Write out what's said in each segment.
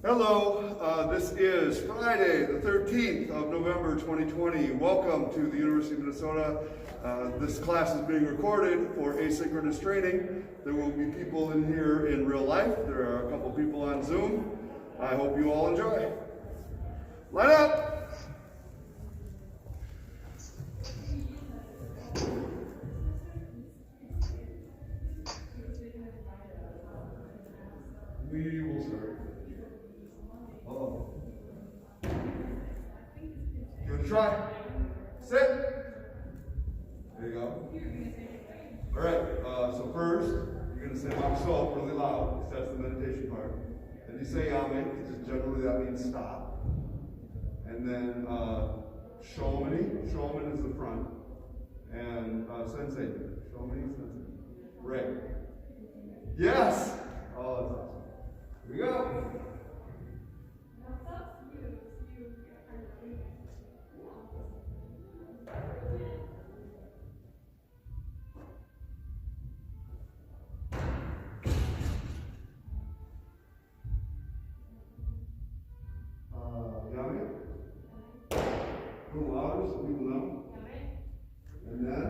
Hello, this is Friday, the 13th of November 2020. Welcome to the University of Minnesota. This class is being recorded for asynchronous training. There will be people in here in real life. There are a couple people on Zoom. I hope you all enjoy. Line up! We will start. Uh-oh. Give it a try. Sit. There you go. All right, so first, you're going to say I'm so really loud, because that's the meditation part. Then you say yame, because generally that means stop. And then shomani, shoman is the front. And sensei, shomani, sensei. Right. Yes! Oh, that's awesome. Here we go. Yummy. A little louder so people know. And then.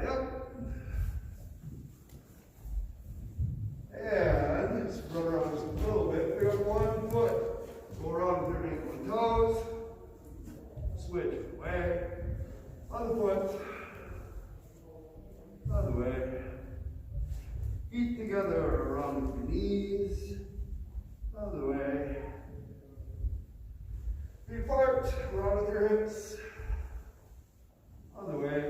Yep. And just run around just a little bit. Pick up one foot. Go around with your ankle and toes. Switch away. Other foot. Other way. Feet together around with your knees. Other way. Feet apart. Around with your hips. Other way.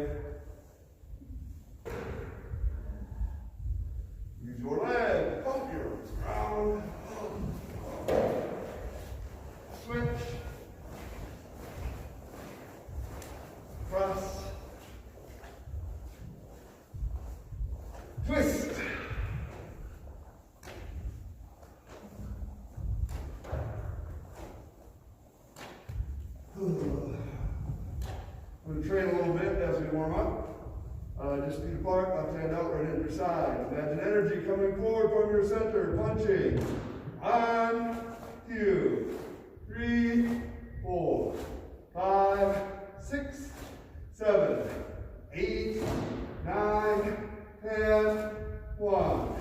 Use your leg, pump your arms around. Switch. Cross. Twist. I'm going to train a little bit as we warm up. Just feet apart, left hand out, right hand to your side. Imagine energy coming forward from your center, punching. 1, 2, 3, 4, 5, 6, 7, 8, 9, 10. 1,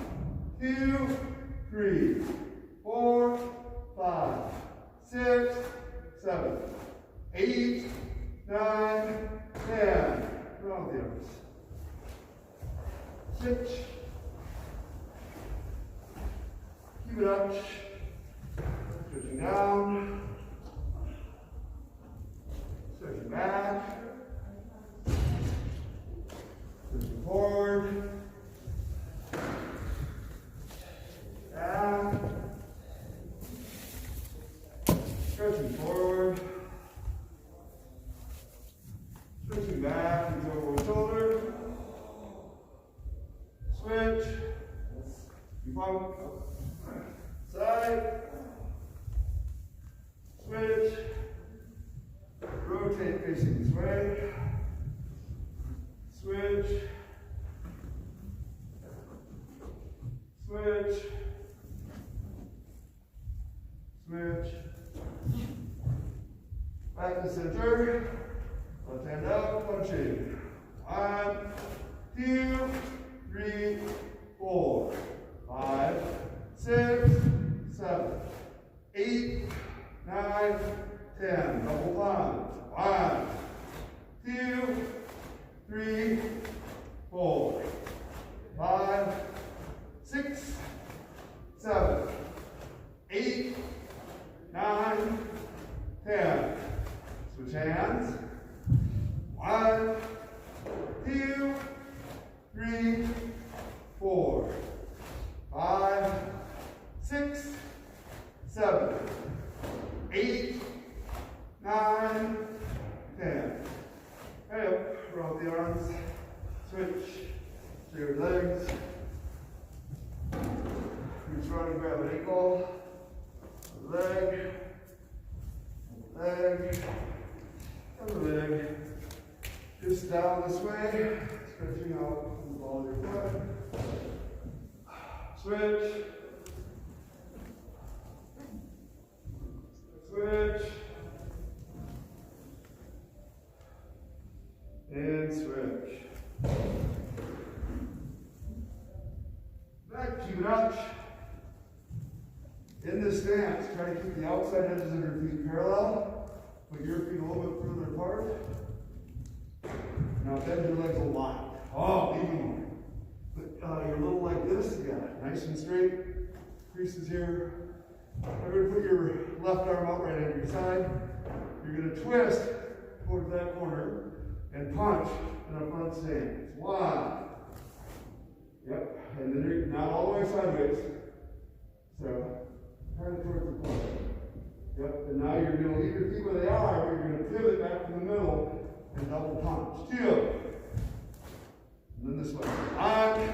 2, 3, 4, 5, 6, 7, 8, 9, 10. Around the arms. Switch. Keep it up. Switching down. Switching back. Switching forward. Back. Stretching forward. Switching back into over one shoulder. Switch. You pump. Side. Switch. Rotate facing this way. Switch. Switch. Switch. Back to center. Left hand out, punching. 1, 2, 3, 4, 5, 6, 7, 8, 9, 10. Double time. 1, 2, 3, 4, 5, 6, 7, 8, 9, 10. Switch hands. 1, 2, 3, 4, 5, 6, 7, 8, 9, 10. Hey up, roll the arms. Switch to your legs. Reach around and grab an ankle. Leg. Leg. And leg. Just down this way, stretching out from the ball of your foot. Switch. Switch. And switch. Back, keep it up. In this stance, try to keep the outside edges of your feet parallel. Put your feet a little bit further apart. Now bend your legs a lot. Oh, even more. Put your little like this. Yeah, nice and straight. Creases here. You're going to put your left arm out right into your side. You're going to twist towards that corner and punch in a front stance. One. Yep. And then you're not all the way sideways. So, kind of towards the corner. Yep. And now you're going to leave your feet where they are, but you're going to pivot back to the middle and double punch. Two. And then this way. One.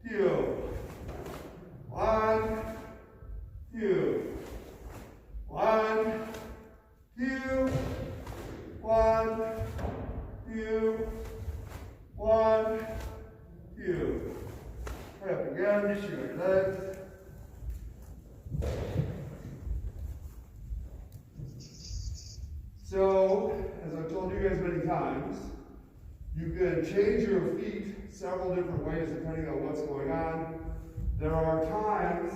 Two. One. Two. One. Two. One. Two. One. Two. Right up again. Shoot your legs. So, as I've told you guys many times, you can change your feet several different ways depending on what's going on. There are times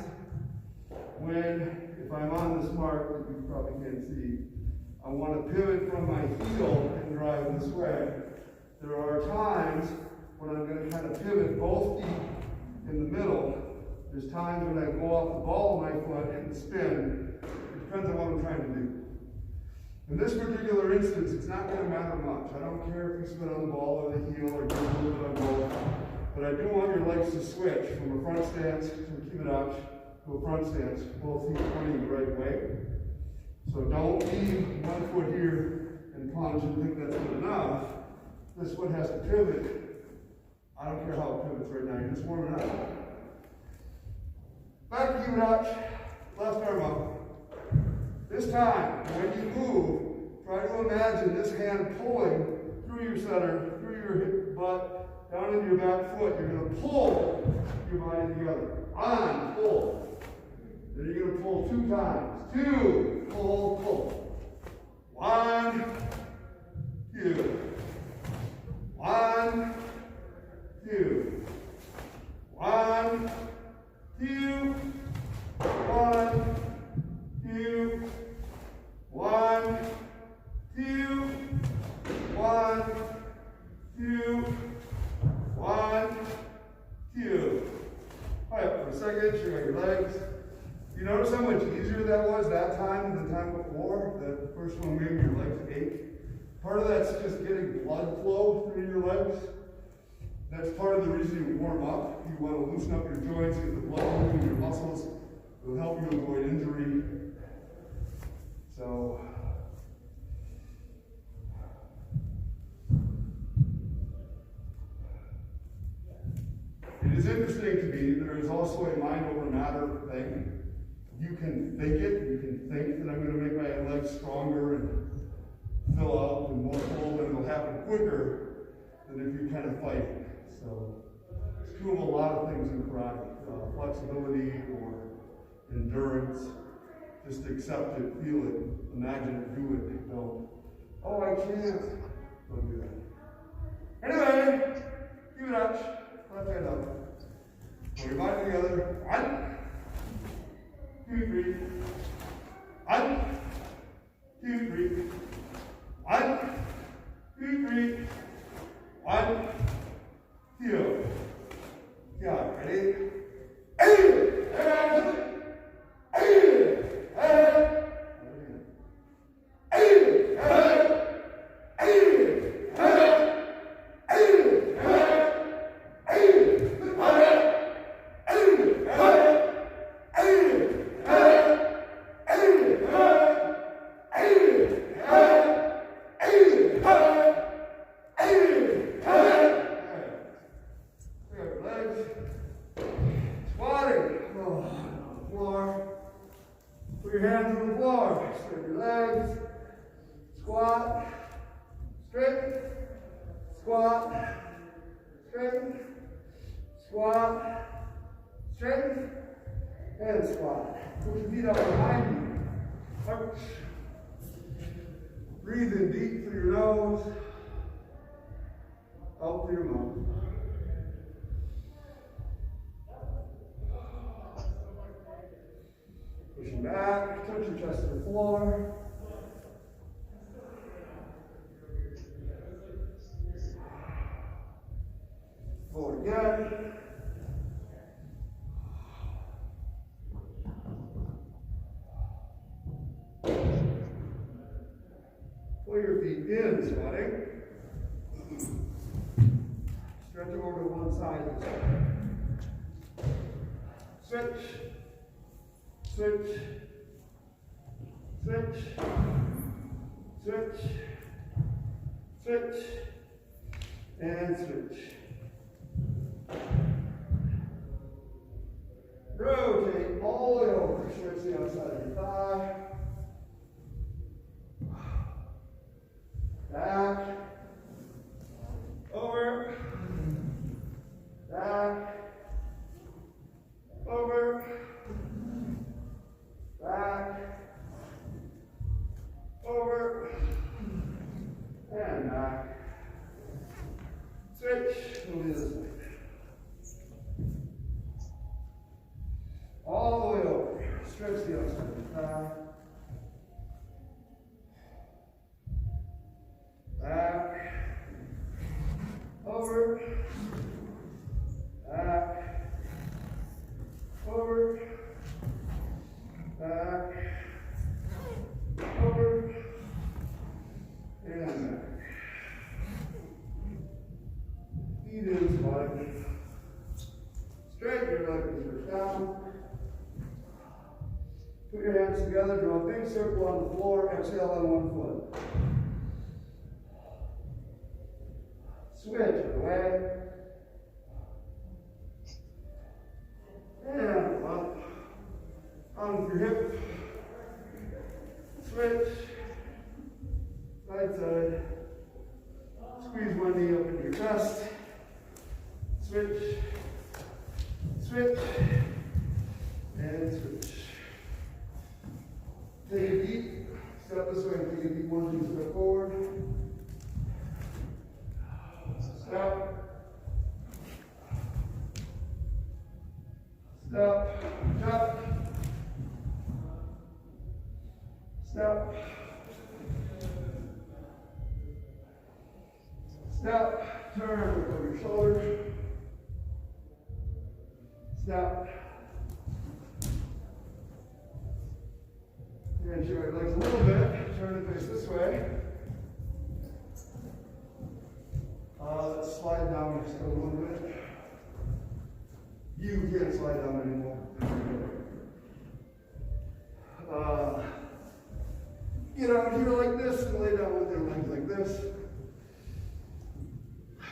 when, if I'm on this mark that you probably can't see, I want to pivot from my heel and drive this way. There are times when I'm going to kind of pivot both feet in the middle. There's times when I go off the ball of my foot and spin. It depends on what I'm trying to do. In this particular instance, it's not going to matter much. I don't care if you spin on the ball or the heel or do a little bit on both. But I do want your legs to switch from a front stance, so keep it out, to a front stance, both feet pointing the right way. So don't leave one foot here and punch and think that's good enough. This foot has to pivot. I don't care how it pivots right now, you're just warming up. Back, keep it out, left arm up. This time, when you move, try to imagine this hand pulling through your center, through your hip, butt, down into your back foot. You're going to pull your body together. On, pull. Then you're going to pull 2 times. 2, pull, pull. 1, 2. 1, 2. 1, 2. 1, 2. 1, 2. 1, 2. 1, 2. All right, for a second, shake out your legs. You notice how much easier that was that time than the time before? The first one maybe your legs ache. Part of that's just getting blood flow through your legs. That's part of the reason you warm up. You want to loosen up your joints, get the blood moving in your muscles. It'll help you avoid injury. So, it is interesting to me, there is also a mind over matter thing. You can think it, you can think that I'm going to make my legs stronger and fill out and more full, but it'll happen quicker than if you're kind of fighting. So, it's true of a lot of things in karate, flexibility or endurance. Just accept it, feel it, imagine it, do it. Don't, oh, I can't. Don't do that. Anyway, keep it up. Left hand up. Put your body together. 1, 2, 3. 1, 2, 3. 1, 2, 3. 1, 2. Yeah, ready? squat, straighten, squat, straighten, and squat. Put your feet out behind you. Arch. Breathe in deep through your nose, out through your mouth. Pushing back, touch your chest to the floor. Forward again. Pull your feet in, squatting. Stretch over to one side. Switch. Switch. Switch. Switch. Switch. And switch. Rotate all the way over. Stretch the outside of your thigh. Back. Over. Back. Over. Back. Over. And back. Switch. We'll do this way. All the way over. Stretch the outside of the thigh. Back. Over. Back. Over. Back. Over. And back. Feet in, squatting. Straighten your legs down. Put your hands together, draw a big circle on the floor, exhale on one foot. Switch away. And up. On with your hip. Switch. Right side. Squeeze one knee up into your chest. Switch. Switch. And switch. Take a deep step this way and take a deep 1, 2 step forward. Step. Step. Jump. Step. Step. Turn, look over your shoulders. Step. And shake your legs a little bit. Turn and face this way. Let's slide down just a little bit. You can't slide down anymore. Get out here like this and lay down with your legs like this.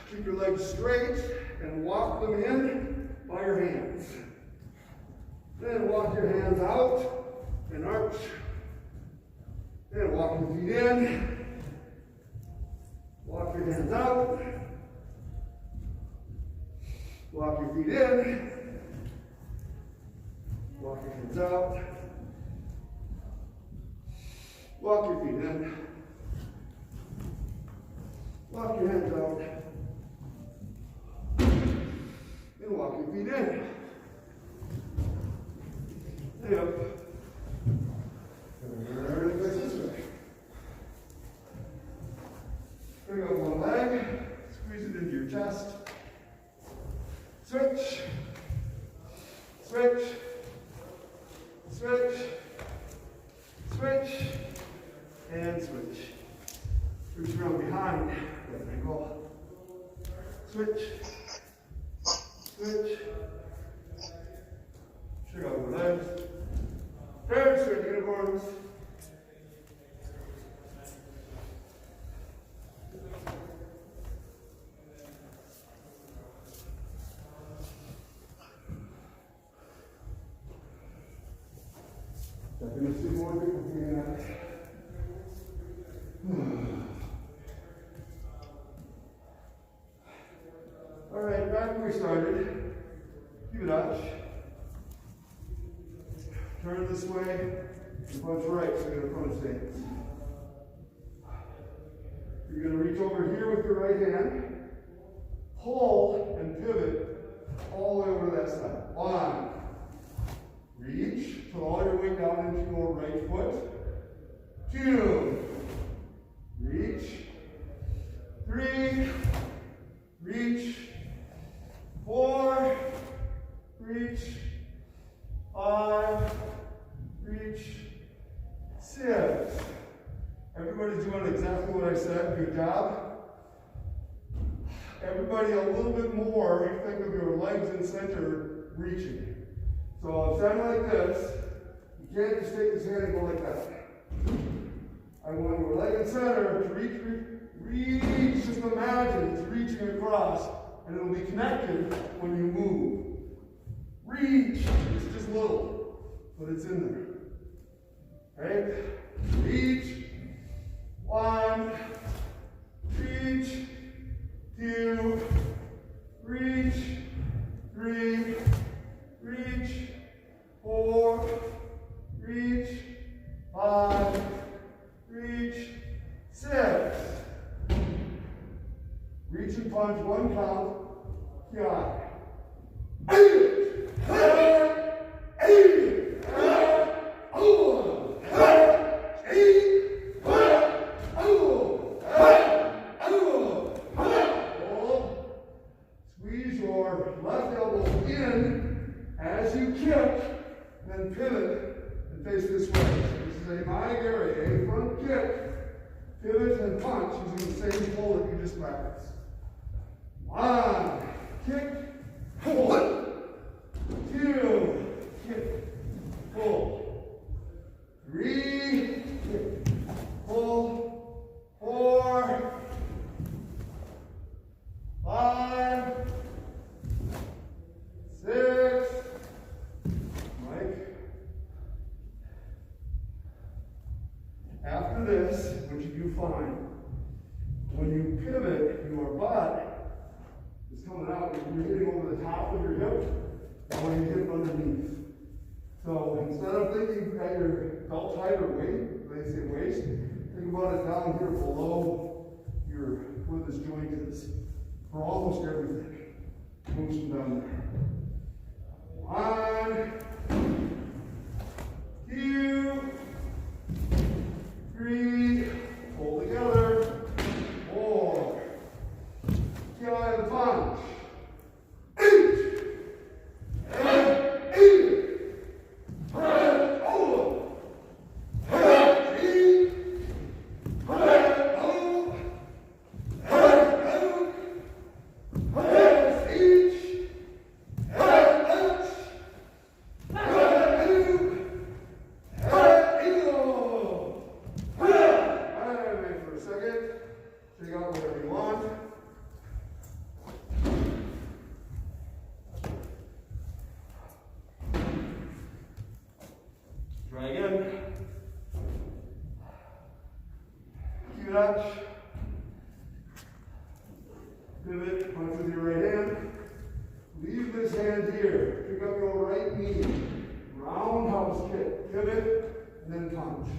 Keep your legs straight and walk them in by your hands. Then walk your hands out and arch. Then walk your feet in. Walk your hands out. Walk your feet in. Walk your hands out. Walk your feet in. Walk your hands out. Then walk your feet in. Stay up. Turn and face this way. Bring up one leg. Squeeze it into your chest. Switch. Switch. Switch. Switch. And switch. Switch around behind. Left ankle. Switch. Switch. Shake out the legs. Turn, straight uniforms. I'm going to see more people doing that. back where we started. Keep it up. Turn this way and punch right, so you're going to front stance. You're going to reach over here with your right hand, pull and pivot all the way over to that side. 1. Reach, put all your weight down into your right foot. 2. Reach. 3. Reach. 4. Reach. 5. Reach. 6. Everybody's doing exactly what I said. Good job. Everybody a little bit more. Think of your legs in center reaching. So I'm standing like this. You can't just take this hand and go like that. I want your leg in center to reach. Just imagine it's reaching across, and it'll be connected when you move. Reach. It's just little, but it's in there. Right? Reach. 1. Reach. 2. Reach. 3. Reach. 4. Reach. 5. Reach. 6. Reach and punch 1 count. Kihon. Squeeze your left elbow in as you kick, then pivot and face this way. This is a my area, a front kick, pivot and punch using the same pull that you just practiced. 1, kick, pull. 2, kick, pull. 3, kick, pull. 4, 5, 6, Mike. After this, what you do fine, when you pivot, your butt is coming out, you're hitting over the top of your hip, and when you hit underneath. So instead of thinking you got your belt tight or waist, think about it down here below where this joint is. For almost everything. Motion down there. 1, 2, 3, pull together. 4, Kihon the punch. 8, Pivot, punch with your right hand. Leave this hand here. Pick up your right knee. Roundhouse kick. Pivot, and then punch.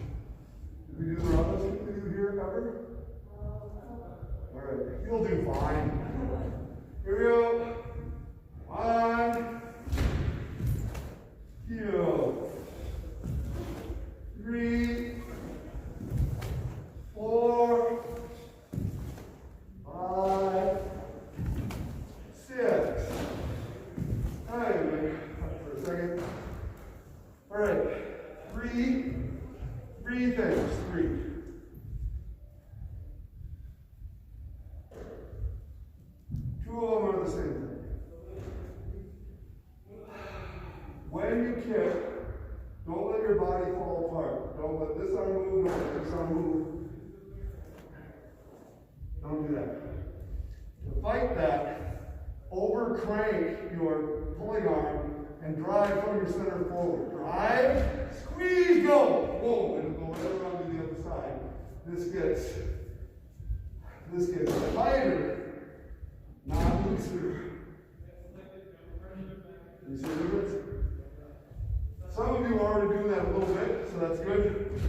Did we do the roundhouse kick with you here ever? Alright, you'll do fine. Here we go. 1, 2, 3, 4, 5, 6. All right, wait for a second. All right, three things. 3. Two of them are the same thing. When you kick, don't let your body fall apart. Don't let this arm move, don't let this arm move. Don't do that. To fight that, over crank your pulling arm and drive from your center forward. Drive, squeeze, go. Whoa, and go right around to the other side. This gets tighter, not looser. You see the difference? Some of you are already doing that a little bit, so that's good.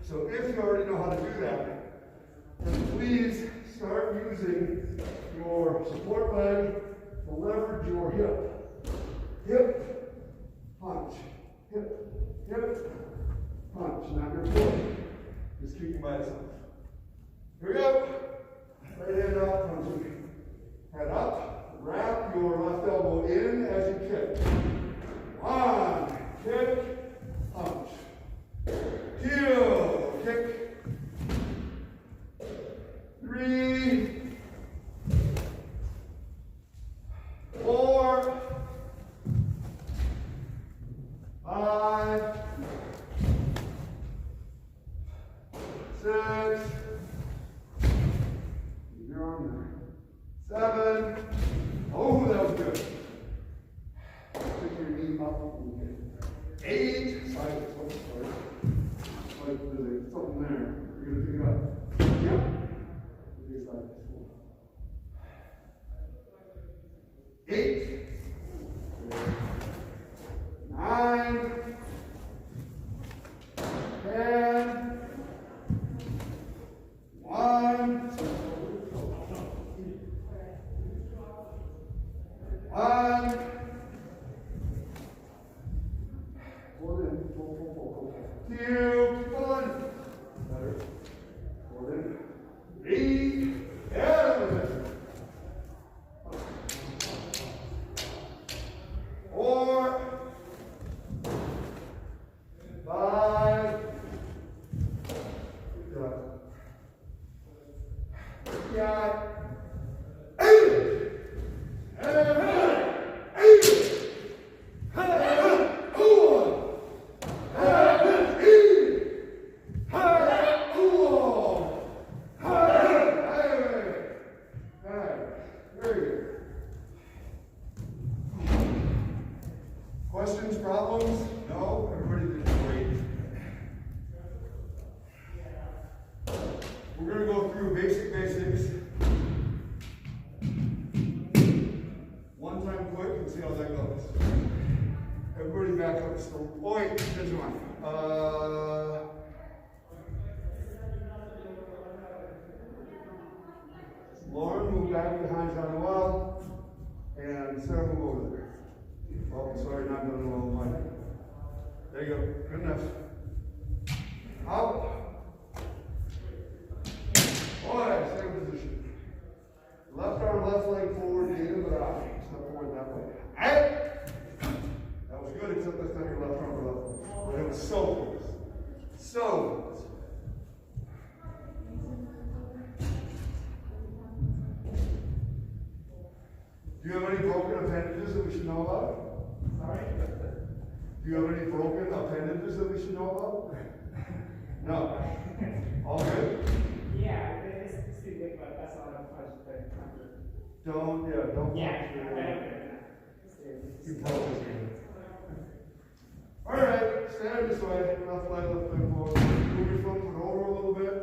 So if you already know how to do that, then please start using your support leg to leverage your hip. Hip, punch. Hip, hip, punch. Not your foot. Just keep it by itself. Here we go. Right hand up, punching. Head up. Wrap your left elbow in as you kick. One, kick, punch. Two, kick. Three, four, five, six, you're on there. 7. Oh, that was good. Pick your knee up. 8. Sorry. There's something there. You're going to pick it up. Yep. This side. 8. 9. 10. 1. 1. Hold in. Hold. 2. Keep on. Better. Hold in. 3. Yeah. 4. 5. Yeah. 8. Questions, problems? No? Everybody did great. We're going to go through basics. One time quick and see how that goes. Everybody back up still. Oh wait, there's one. Lauren, move back behind John Well. And Sarah, move over there. Oh, sorry, not doing well on mine. There you go. Good enough. Up. Boy, same position. Left arm, left leg forward, knee to the right. Step forward that way. That was good, except that's not your left arm or left leg. But it was so close. So close. Do you have any broken appendages that we should know about? Sorry? Do you have any broken appendages that we should know about? No. All good? Yeah, it's too big, but that's all I'm supposed to do. Don't. Yeah, You probably. All right, stand this way. Left leg forward. Move your foot over a little bit.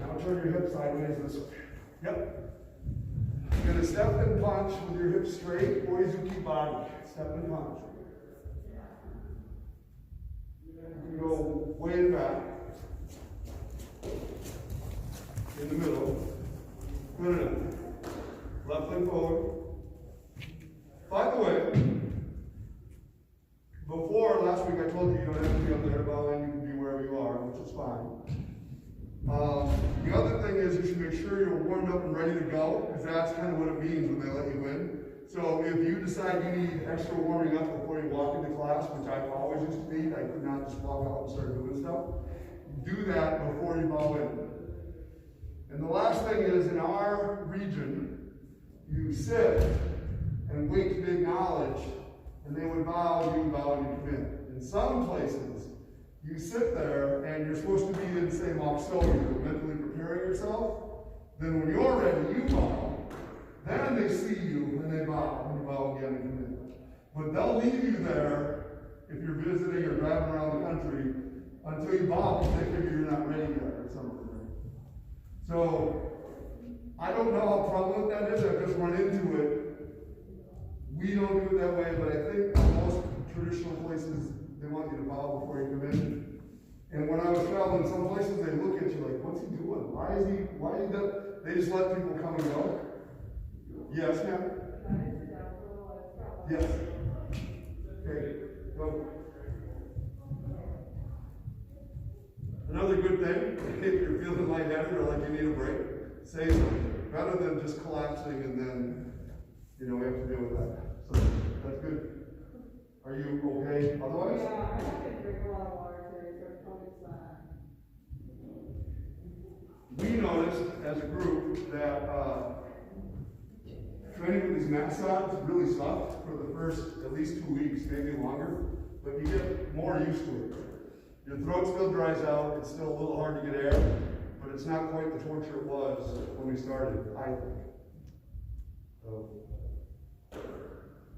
Now turn your hip sideways this way. Yep. You're going to step and punch with your hips straight, or Izuki body. Step and punch. You can go way in back. In the middle. Good enough. Left leg forward. By the way, before last week I told you you don't have to be on the air ball line, you can be wherever you are, which is fine. The other thing is you should make sure you're warmed up and ready to go, because that's kind of what it means when they let you in. So if you decide you need extra warming up before you walk into class, which I always used to need, I could not just walk out and start doing stuff, do that before you bow in. And the last thing is, in our region, you sit and wait to be acknowledged, and they would bow, you bow, and you come in. In some places, you sit there and you're supposed to be in, say, Moxo, you're mentally preparing yourself. Then when you're ready, you bow. Then they see you and they bow, and you bow again and come in. But they'll leave you there if you're visiting or driving around the country until you bow, because they figure you're not ready yet or something. So I don't don't know how prevalent that is. I've just run into it. We don't do it that way, but I think most traditional places, they want you to bow before you come in. And when I was traveling some places, they look at you like, what's he doing? Why is he doing? They just let people come and go. Yes, ma'am? Yes. Okay, go. Another good thing, if you're feeling lightheaded or like you need a break, say something. Rather than just collapsing and then, we have to deal with that. So, that's good. Are you okay otherwise? Yeah, I have to drink a lot of water today, so it's We noticed as a group that training with these mat sods really sucked for the first at least 2 weeks, maybe longer, but you get more used to it. Your throat still dries out, it's still a little hard to get air, but it's not quite the torture it was when we started, I think. So.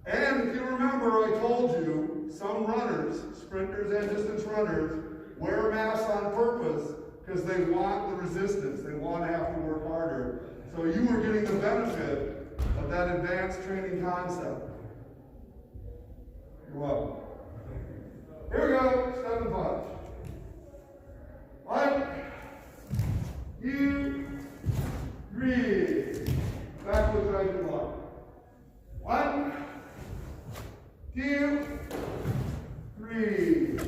And if you remember, I told you, some runners, sprinters and distance runners, wear masks on purpose because they want the resistance. They want to have to work harder. So you were getting the benefit of that advanced training concept. You're welcome. Here we go, step and punch. 1, 2, 3. Backwards, right and left. 1, 2, 3.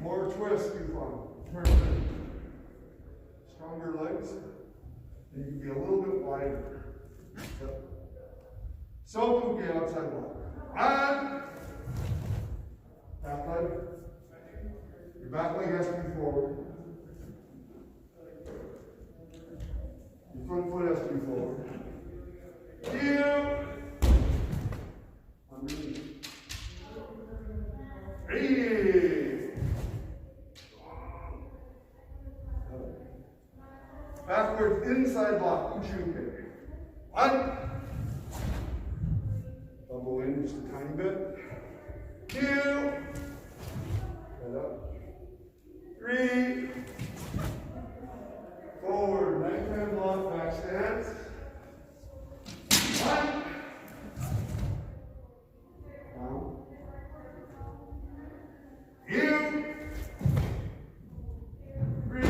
More twist, you fun. Turn. Stronger legs. And you can get a little bit wider. So puke outside block. 1. Back leg. Your back leg has to be forward. Your front foot has to be forward. 2. Underneath. 3. Backwards inside block. Uchuke. 1. Elbow in just a tiny bit. 2. Head up. 3. Forward. Right hand block. Back stance. 1. Down. 2. 3.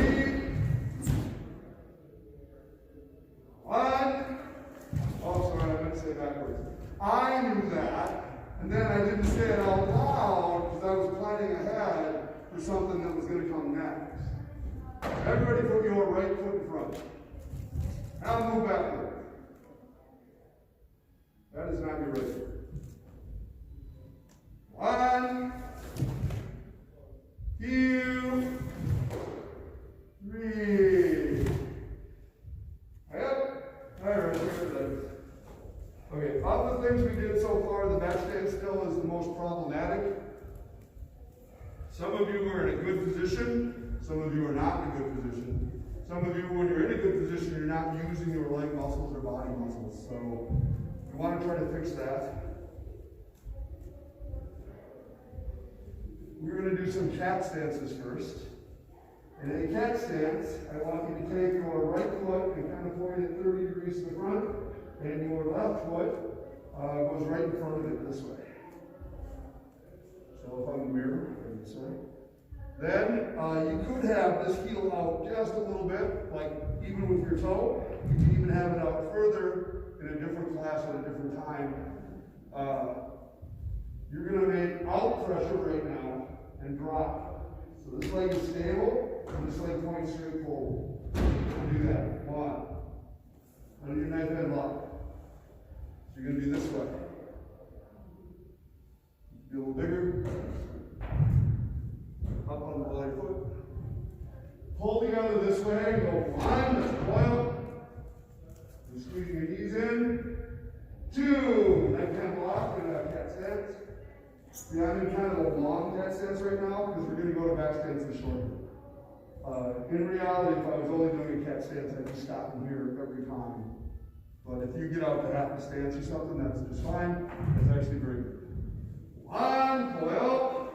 1. Oh, sorry, I meant to say backwards. I knew that, and then I didn't say it out loud because I was planning ahead for something that was going to come next. Everybody put your right foot in front. Now move backward. That is not your right foot. 1, 2, 3. Yep. All right, here it is. Okay, of the things we did so far, the back stand still is the most problematic. Some of you are in a good position. Some of you are not in a good position. Some of you, when you're in a good position, you're not using your leg muscles or body muscles. So we want to try to fix that. We're going to do some cat stances first. And in a cat stance, I want you to take your right foot and kind of point it 30 degrees to the front, and your left foot goes right in front of it this way. So if I'm the mirror, this way. Then you could have this heel out just a little bit, like even with your toe. You can even have it out further in a different class at a different time. You're going to make out pressure right now and drop. So this leg is stable, and this leg points straight forward. Do that. 1. Under your knife head lock. So you're going to do this way. Be a little bigger. Up on the ball of your foot. Pull together this way. Go 1. That's coil. And squeezing your knees in. 2. Knife hand block and cat stance. Yeah, I'm in kind of a long cat stance right now because we're going to go to back stance and shorter. In reality, if I was only doing a cat stance, I'd be stopping here every time. But if you get out to half a stance or something, that's just fine. That's actually very good. 1, coil.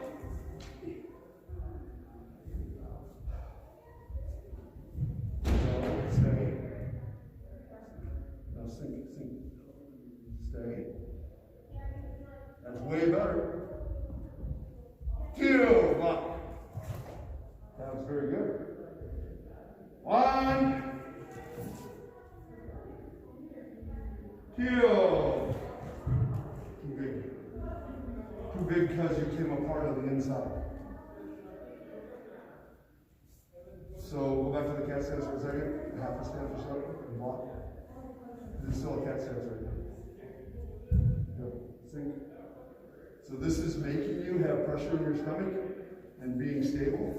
Stay. two, lock. That was very good. One, two. Too big. Too big because you came apart on the inside. So go back to the cat stance for a second. Half a stance or so, and block. This is still a cat stance right now. Yep. Sink. So this is making you have pressure in your stomach and being stable.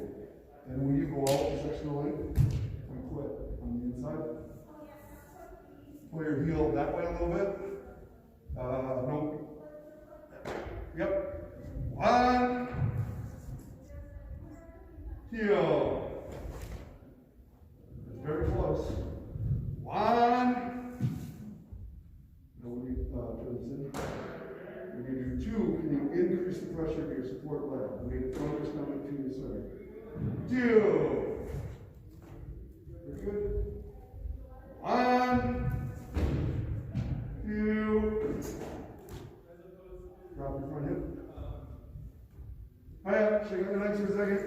And when you go out the sectional length, you quit on the inside. Pull your heel that way a little bit. No. Yep. One, two. Very close. One. Now when you turn this in, when you do two, can you increase the pressure of your support leg? When you throw your stomach to your side. Two. Very good. One. Two. Drop your front hip. Hi up, shake out your legs for a second.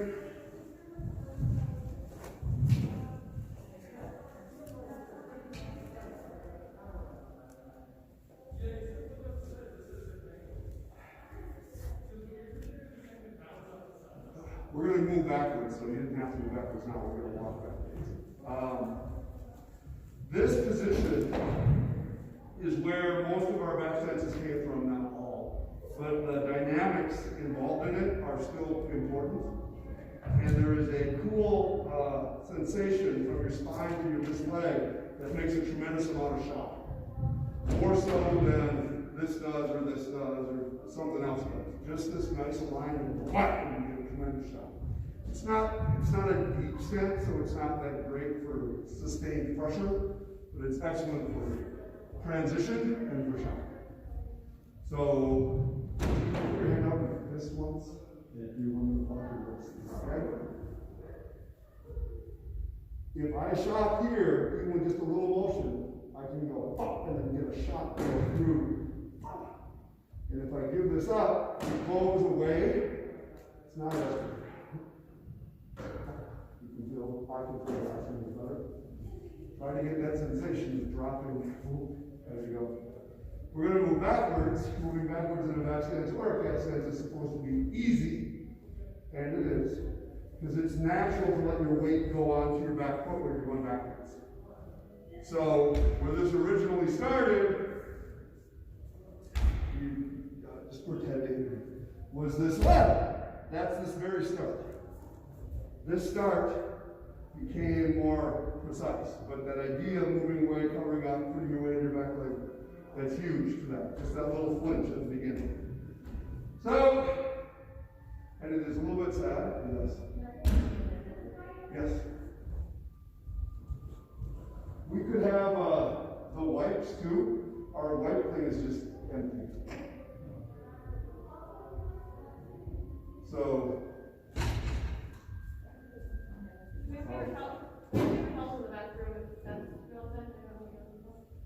We're going to move backwards, so you didn't have to move backwards now. We're going to walk backwards. This position is where most of our back stances came from, not all. But the dynamics involved in it are still important. And there is a cool sensation from your spine to your this leg that makes a tremendous amount of shock. More so than this does or something else does. Just this nice alignment, whack, and you get a tremendous shock. It's not a deep stance, so it's not that great for sustained pressure, but it's excellent for transition and for shock. So, put your hand up like this once, if you want to talk to this. Okay? If I shock here, even with just a little motion, I can go up and then get a shock go through. And if I give this up, it flows away. It's not as you can feel, I can feel that better. Try to get that sensation of dropping as you go. We're going to move backwards. Moving backwards in a back stance or a cat stance is supposed to be easy, and it is, because it's natural to let your weight go onto your back foot when you're going backwards. So, where this originally started, just pretending, was this level. That's this very start. This start became more precise, but that idea of moving away, covering up, putting your weight in your back leg, that's huge to that. Just that little flinch at the beginning. So, and it is a little bit sad, yes. Yes. We could have the wipes too. Our wipe thing is just empty. So,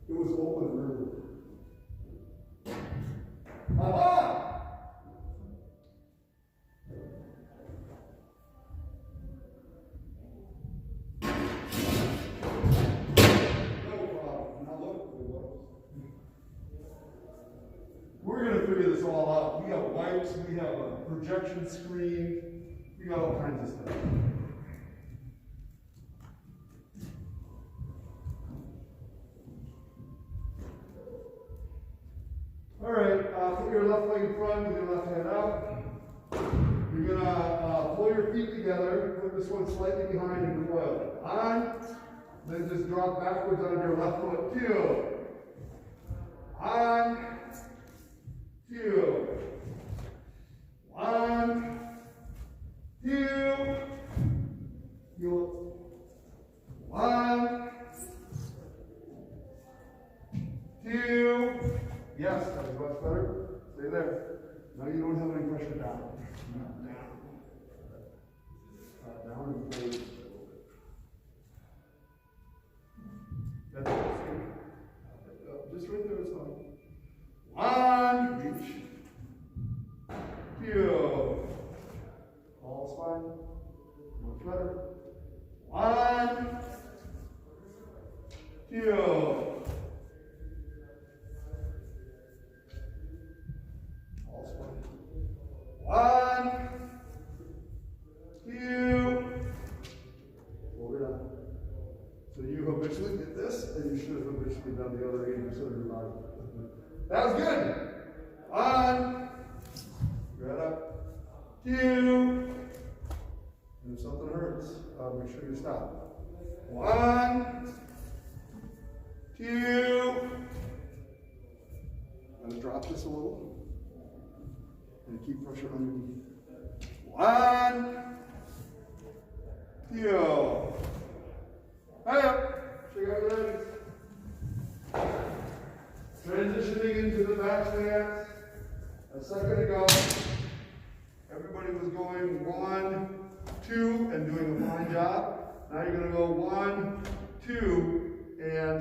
it was open earlier. Aha! No problem. Now look, we're going to figure this all out. We have wipes, we have a projection screen, we got all kinds of stuff. All right, put your left leg in front, with your left hand out. You're going to pull your feet together, put this one slightly behind and coil. On, then just drop backwards on your left foot. Two. On, two. One, two. One, two. Yes, that's much better. Stay there. Now you don't have any pressure down. Down and forward. That's it. Just right there, it's fine. One, reach. Two. Much better. 1, 2. All split. 1, 2. Hold it up. So you habitually did this, and you should have habitually done the other 80% of your body. That was good. 1. Right up. 2. And if something hurts, make sure you stop. 1, 2. I'm going to drop this a little. And keep pressure underneath. 1, 2. Hey up. Check out your legs. Transitioning into the back stance. A second ago, everybody was going 1, 2, and doing a fine job. Now you're going to go 1, 2, and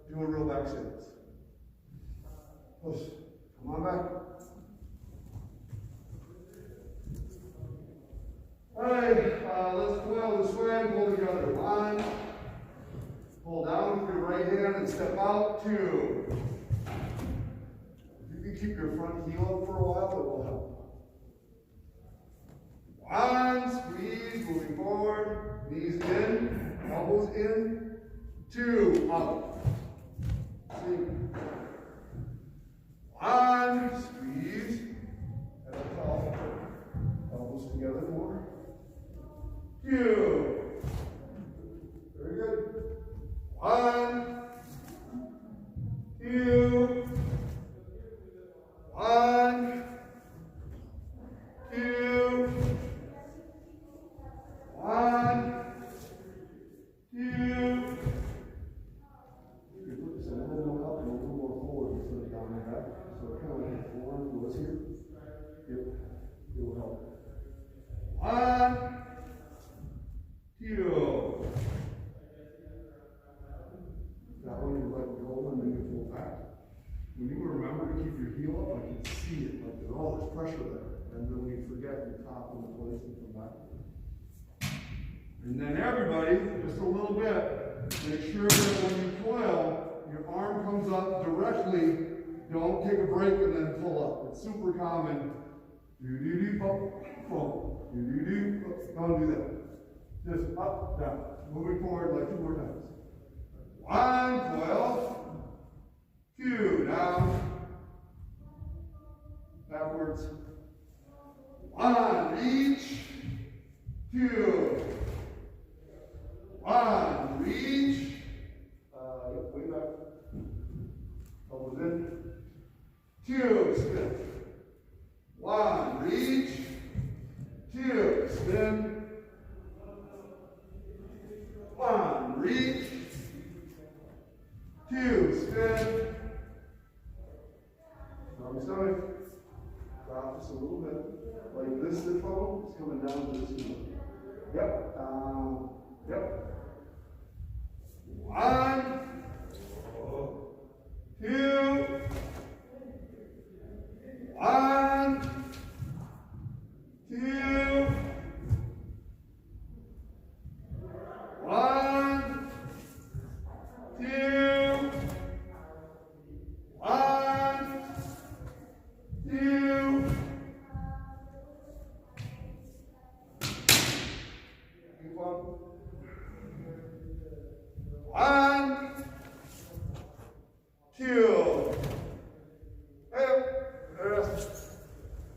do a real back stance. Push. Come on back. All right, let's coil this way, pull together. 1, pull down with your right hand and step out. 2. If you can keep your front heel up for a while, it will help. 1, squeeze, moving forward, knees in, elbows in. 2, out. 1, squeeze, and a tall. Elbows together more. 2. Very good. 1, 2. 1, 2. 1, 2. You can put this a little more up and a little more forward instead of down and back. So kind of like a forward was here. Yep. It will help. 1, 2. That one you let go and then you pull back. When you remember to keep your heel up, I can see it. Like there's all this pressure there. And then when you forget, you top into place and come back. And then everybody, just a little bit, make sure that when you coil, your arm comes up directly. Don't take a break and then pull up. It's super common. Do-do-do, pull. Do-do-do, don't do that. Just up, down. Moving forward like 2 more times. 1, coil. 2, down. Backwards. 1, reach. 2. 1, reach. Way back. Elbows in. 2, spin. 1, reach. 2, spin. 1, reach. 2, spin. Strong stomach. Drop this a little bit. Like this sit bone is coming down to this heel. Yep. Yep. 1, 2. 1, 2. 1, 2. 1, 2. Keep on. 1, 2.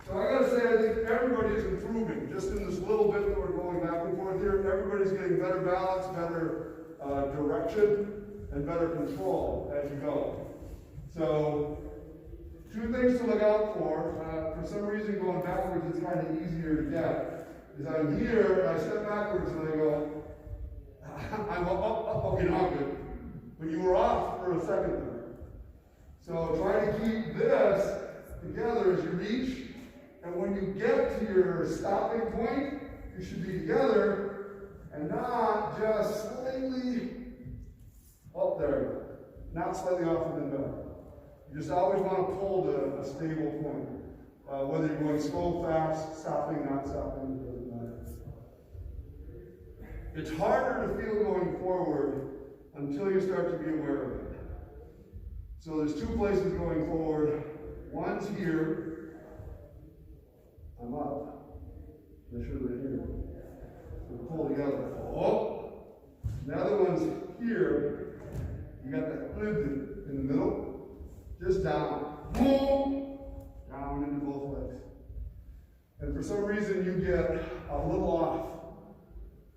So I gotta say, I think everybody's improving. Just in this little bit that we're going back and forth here, everybody's getting better balance, better direction, and better control as you go. So, 2 things to look out for. For some reason, going backwards is kind of easier to get. Is I'm here, and I step backwards, and I go, I'm up, okay, now I'm good. But you were off for a second there. So try to keep this together as you reach. And when you get to your stopping point, you should be together and not just slightly up there. Not slightly off and then back. You just always want to pull to a stable point. Whether you're going slow, fast, stopping, not stopping, it doesn't matter. It's harder to feel going forward until you start to be aware of it. So there's two places going forward. One's here. I'm up. I should have been here. So pull together. Oh. The other one's here. You got that glid in the middle. Just down. Boom. Down into both legs. And for some reason you get a little off.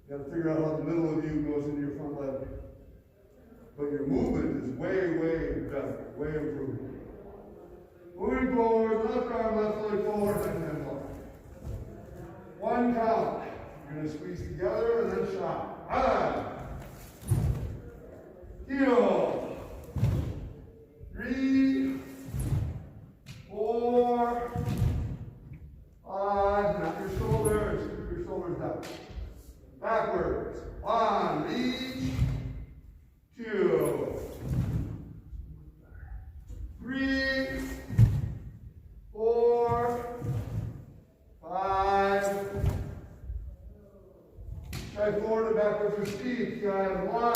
You got to figure out how the middle of you goes into your front leg. But your movement is way, way better, way improved. Moving forward, left arm, left leg forward, and then look. One count. You're going to squeeze together and then shot. 5, heel, 3, 4, 5. Not your shoulders. Keep your shoulders down. Backwards. 1, reach. 2, 3, 4, 5. Try forward and backwards with speed. Guys, 1.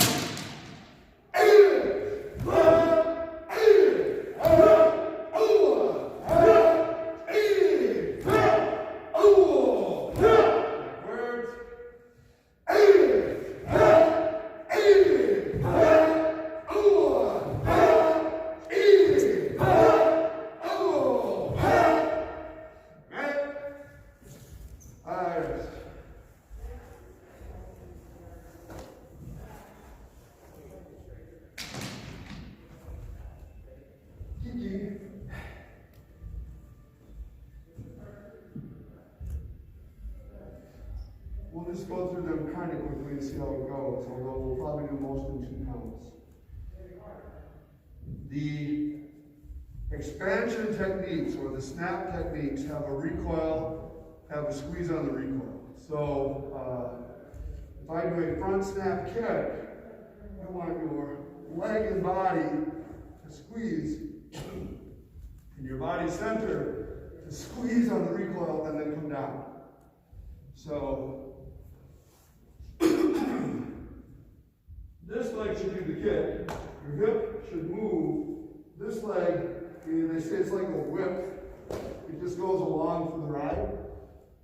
We'll just go through them kind of quickly and see how it goes, although we'll probably do most in 2 counts. The expansion techniques or the snap techniques have a recoil, have a squeeze on the recoil. So if I do a front snap kick, I want your leg and body to squeeze and your body center to squeeze on the recoil and then come down. So this leg should do the kick. Your hip should move. This leg, they say it's like a whip. It just goes along for the ride.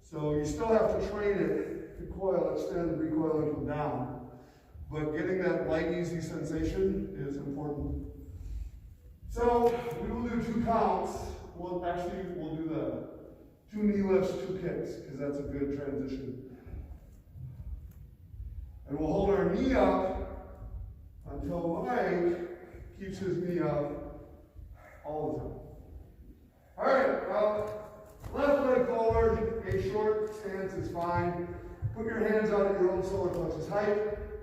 So you still have to train it to coil, extend, recoil, and come down. But getting that light, easy sensation is important. So we will do 2 counts. We'll do the 2 knee lifts, 2 kicks, because that's a good transition. And we'll hold our knee up until Mike keeps his knee up all the time. All right, well, left leg forward, a short stance is fine. Put your hands out at your own solar plexus height.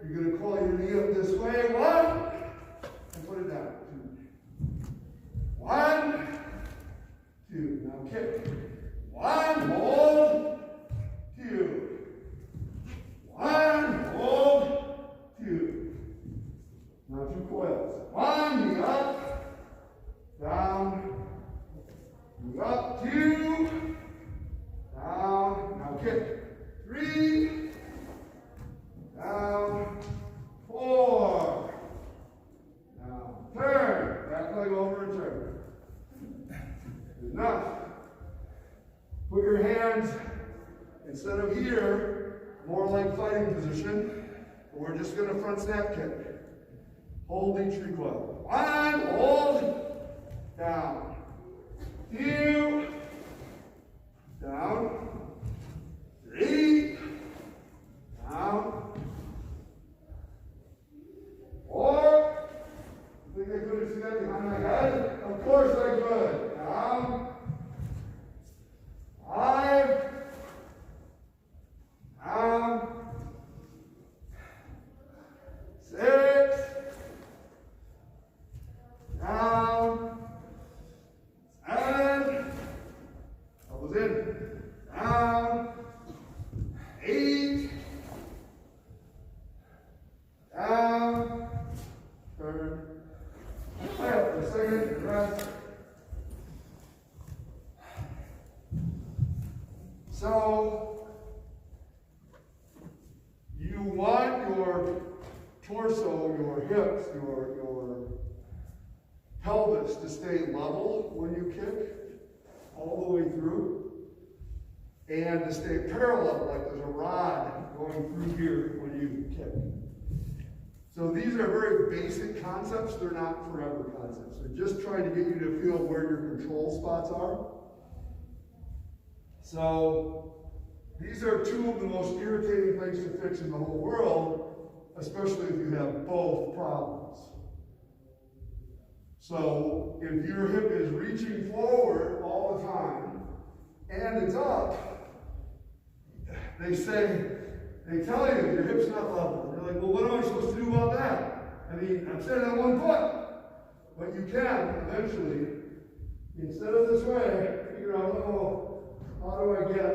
You're going to coil your knee up this way. 1, and put it down. 2. 1, 2. Now kick. 1, hold. 2. 1, hold. 2. Now 2 coils. 1, knee up, down, move up, 2, down, now kick. 3, down, 4, down, turn, back leg over and turn. Enough. Put your hands, instead of here, more like fighting position. We're just going to front snap kick. Hold each recoil. 1, hold, down. 2, down. 3, down. 4. I think I could see that behind my head. Of course I could. Down. 5. Down. 6. Down. 7. Elbows in. Down. 8. Down. Turn. Quiet for a second. Rest. So you want your hips, your pelvis to stay level when you kick all the way through, and to stay parallel, like there's a rod going through here when you kick. So these are very basic concepts. They're not forever concepts. They're just trying to get you to feel where your control spots are. So these are two of the most irritating things to fix in the whole world, especially if you have both problems. So if your hip is reaching forward all the time and it's up, they tell you your hip's not level. You're like, well, what am I supposed to do about that? I mean, I'm standing on one foot. But you can eventually, instead of this way, figure out, oh, how do I get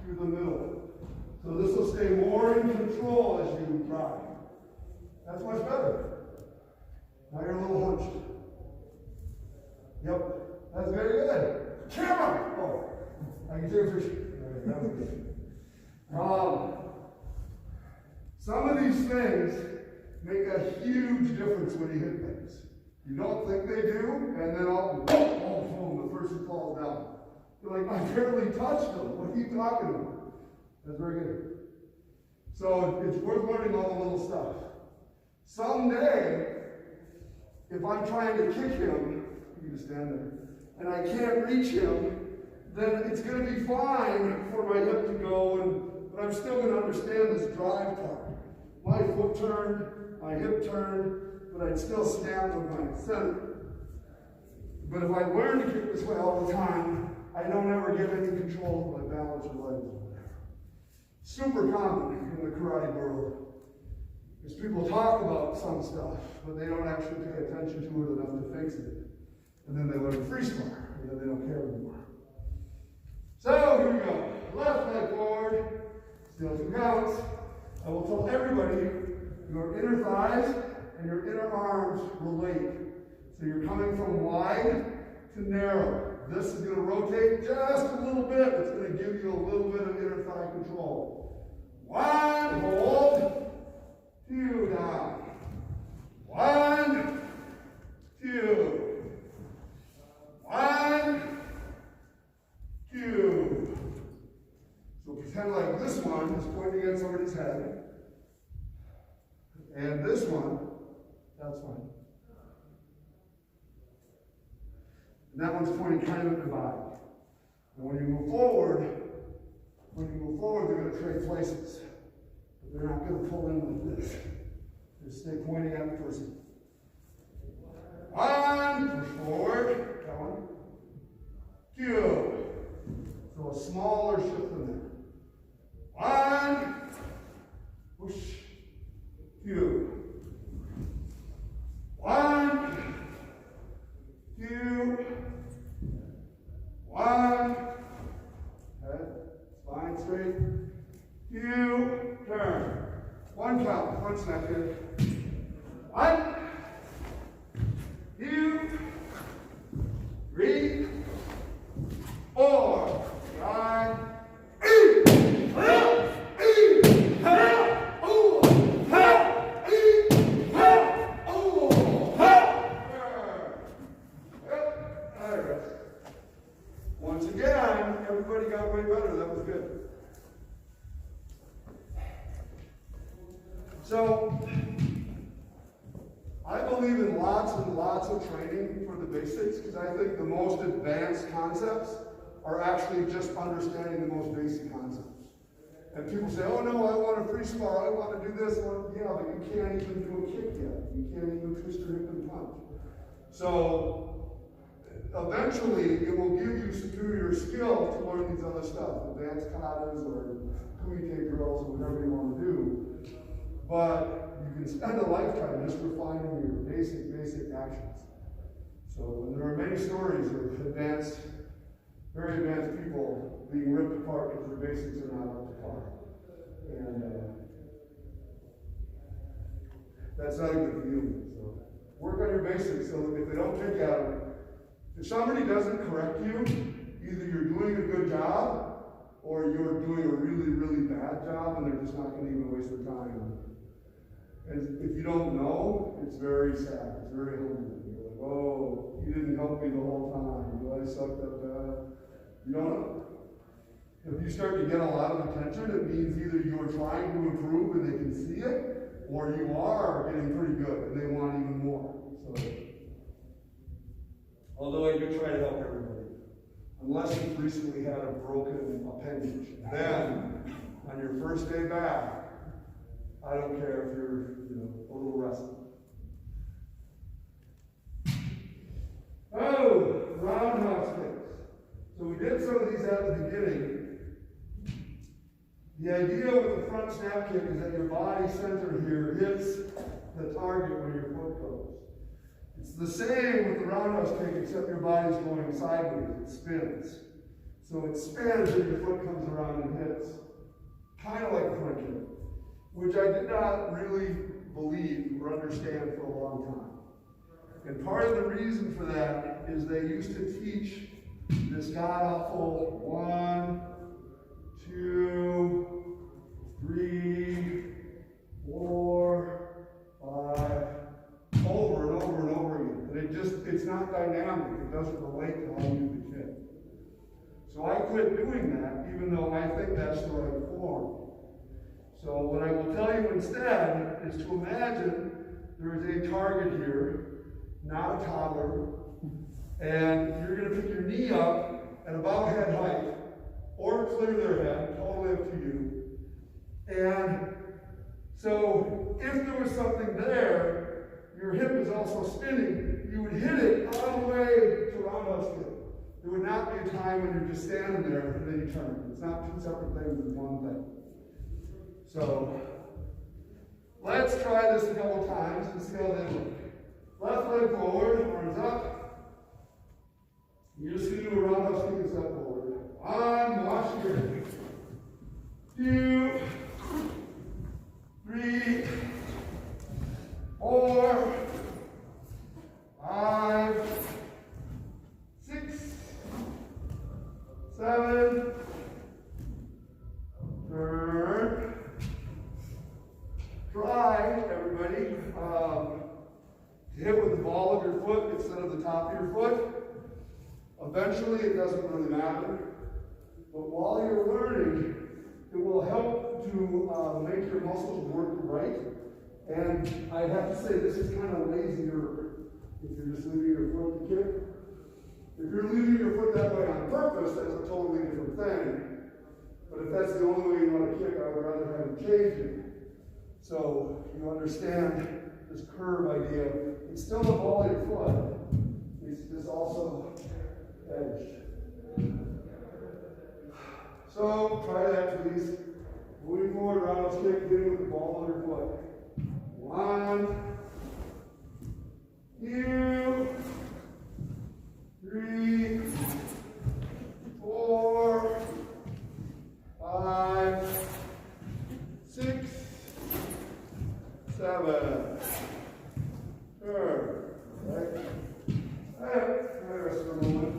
through the middle? So this will stay more in control as you drive. That's much better. Now you're a little hunched. Yep, that's very good. Camera! Oh, I can take a picture. All right, that was good. Some of these things make a huge difference when you hit things. You don't think they do, and then all boom, the person falls down. You're like, I barely touched them. What are you talking about? That's very good. So it's worth learning all the little stuff. Someday, if I'm trying to kick him, you can stand there, and I can't reach him, then it's going to be fine for my hip to go, but I'm still going to understand this drive part. My foot turned, my hip turned, but I'd still snap with my center. But if I learn to kick this way all the time, I don't ever get any control of my balance or legs. Super common in the karate world. Because people talk about some stuff, but they don't actually pay attention to it enough to fix it. And then they learn freestyle, and then they don't care anymore. So here we go. Left leg forward, still 2 counts. I will tell everybody your inner thighs and your inner arms relate. So you're coming from wide to narrow. This is going to rotate just a little bit. It's going to give you a little bit of inner thigh control. 1, hold, 2, down. 1, 2. 1, 2. So pretend like this one is pointing at somebody's head. And this one, that's fine. And that one's pointing kind of at the body. And when you move forward, they're going to trade places. But they're not going to pull in like this. Just stay pointing at the person. 1, push forward. That one. 2. So a smaller shift than that. 1, push. 2. 1, 2, 1. Head, spine straight. 2, turn. 1 count, 1 second. 1, 2, 3, 4, 5, 8. Once again, everybody got way better. That was good. So, I believe in lots and lots of training for the basics, because I think the most advanced concepts are actually just understanding the most basic concepts. And people say, oh no, I want to free spar, I want to do this. Well, yeah, but you can't even do a kick yet. You can't even twist your hip and punch. So, eventually, it will give you superior skill to learn these other stuff, advanced katas or kumite drills or whatever you want to do. But you can spend a lifetime just refining your basic actions. So, and there are many stories of very advanced people being ripped apart because their basics are not up to par. And that's not a good feeling. So, work on your basics so that if they don't pick at them, if somebody doesn't correct you, either you're doing a good job or you're doing a really, really bad job, and they're just not going to even waste their time. And if you don't know, it's very sad. It's very humbling. You're like, oh, you didn't help me the whole time. Do I suck that bad? You don't know. If you start to get a lot of attention, it means either you are trying to improve and they can see it, or you are getting pretty good and they want even more. So, although I do try to help everybody, unless you've recently had a broken appendage. Then, on your first day back, I don't care if you're, a little rusty. Oh, roundhouse kicks. So we did some of these at the beginning. The idea with the front snap kick is that your body center here hits the target when your foot goes. It's the same with the roundhouse kick, except your body's going sideways. It spins. So it spins and your foot comes around and hits. Kind of like a front kick, which I did not really believe or understand for a long time. And part of the reason for that is they used to teach this god-awful 1, 2, 3, 4, 5, over and over and over again. And it's not dynamic. It doesn't relate to how you do the kick. So I quit doing that, even though I think that's the right form. So what I will tell you instead is to imagine there is a target here, not a toddler, and you're going to pick your knee up at about head height, or clear their head, totally up to you. And so if there was something there, your hip is also spinning, you would hit it all the way to roundhouse kick. There would not be a time when you're just standing there and then you turn. It's not two separate things, it's one thing. So, let's try this a couple times and see how they look. Left leg forward, arms up. You're just going to do a roundhouse kick and step forward. 1, watch here. 2, 3, 4, 5, 6, 7, turn. Try, everybody, to hit with the ball of your foot instead of the top of your foot. Eventually, it doesn't really matter. But while you're learning, it will help to make your muscles work right. And I have to say, this is kind of lazier if you're just leaving your foot to kick. If you're leaving your foot that way on purpose, that's a totally different thing. But if that's the only way you want to kick, I would rather have you change it. So you understand this curve idea. It's still the ball of your foot. It's just also edged. So try that, please. Moving forward, roundhouse kick, hitting with the ball of your foot. 1, 2, 3, 4, 5, 6, 7. Sure. Right. All right. Rest for a moment.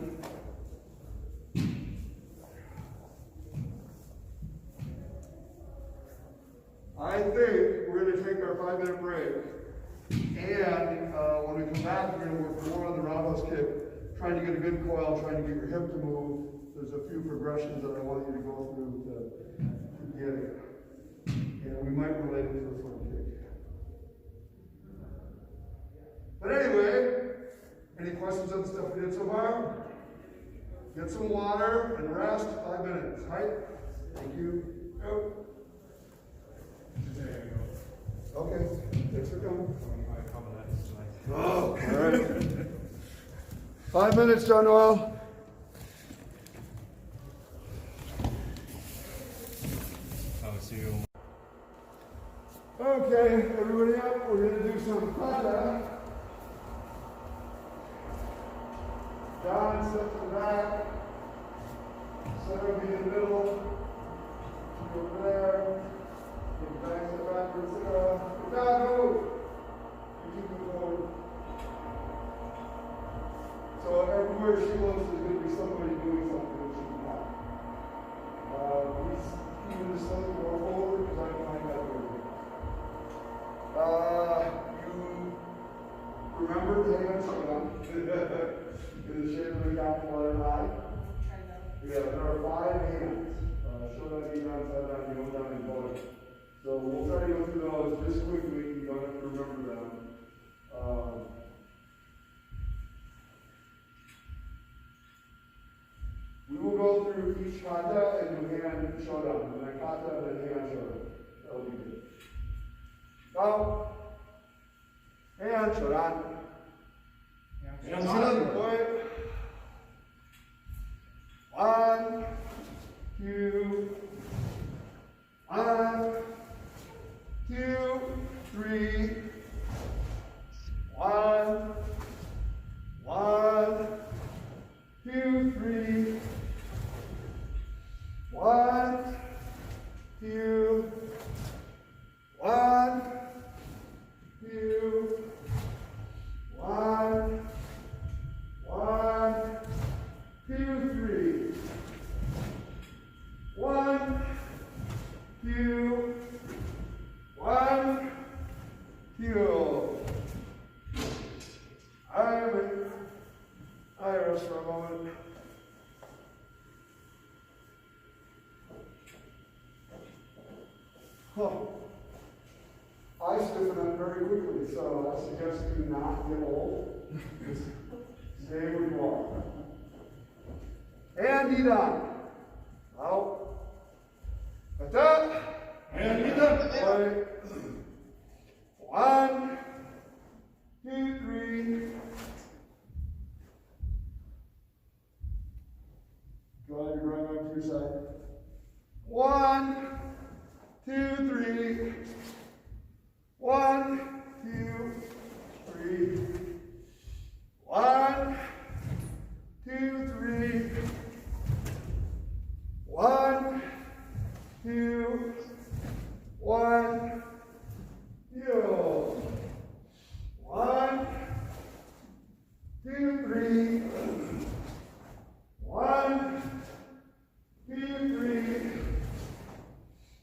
I think we're going to take our 5-minute break. And when we come back, we're going to work more on the roundhouse kick, trying to get a good coil, trying to get your hip to move. There's a few progressions that I want you to go through to get it. And we might relate it to the front kick. But anyway, any questions on the stuff we did so far? Get some water and rest. 5 minutes. Right? Thank you. Go. Okay. Thanks for coming. Oh, all right. 5 minutes, John Noel. Okay, everybody up. We're going to do some Kata. John steps in the back. Center will be in the middle. Over there. Get back, step backwards. Good job, move. You keep moving forward. So everywhere she looks, there's going to be somebody doing something that she's not. He's keeping this slightly more forward because I find that very good. just quickly, you don't have to remember them. We will go through each kata and do Heian Shodan, and then kata and then Heian Shodan. That'll be good. Now, Heian Shodan. Heian Shodan. Wait. 1, 2, 1, 2, 3. 1, 1, 2, 3. 1, 2, 1, 2, 1, 1, 2, 3. 1, 2, 1, 2. I rest for a moment. I stiffen up very quickly, so I suggest you not get old. Just stay where you are. And Nidan. Out. Kata. And Nidan. 1, 2, 3. Go ahead and run up to your side. 1, 2, 3. 1, 2, 3. 1, 2, 3. 1, 2, 1. 2. 1, 2, 3. 1, 2, 3.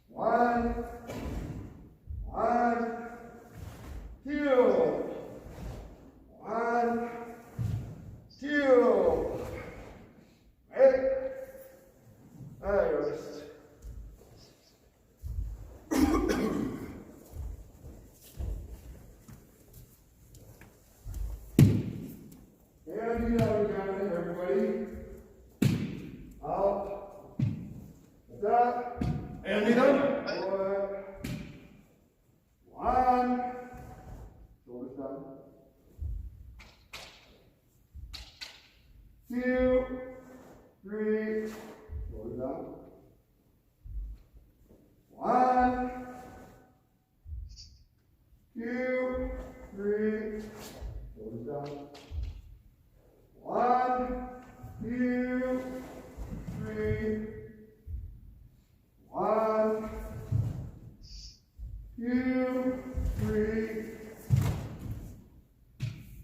1, 1, 2. 1, 2. Hey. There. And you know, everybody. Out. That. And Nidan. 1. Shoulders down. 2, 3. Shoulders down. 1, 2, 3. Shoulders down. 1, 2, 3. 1, 2, 3.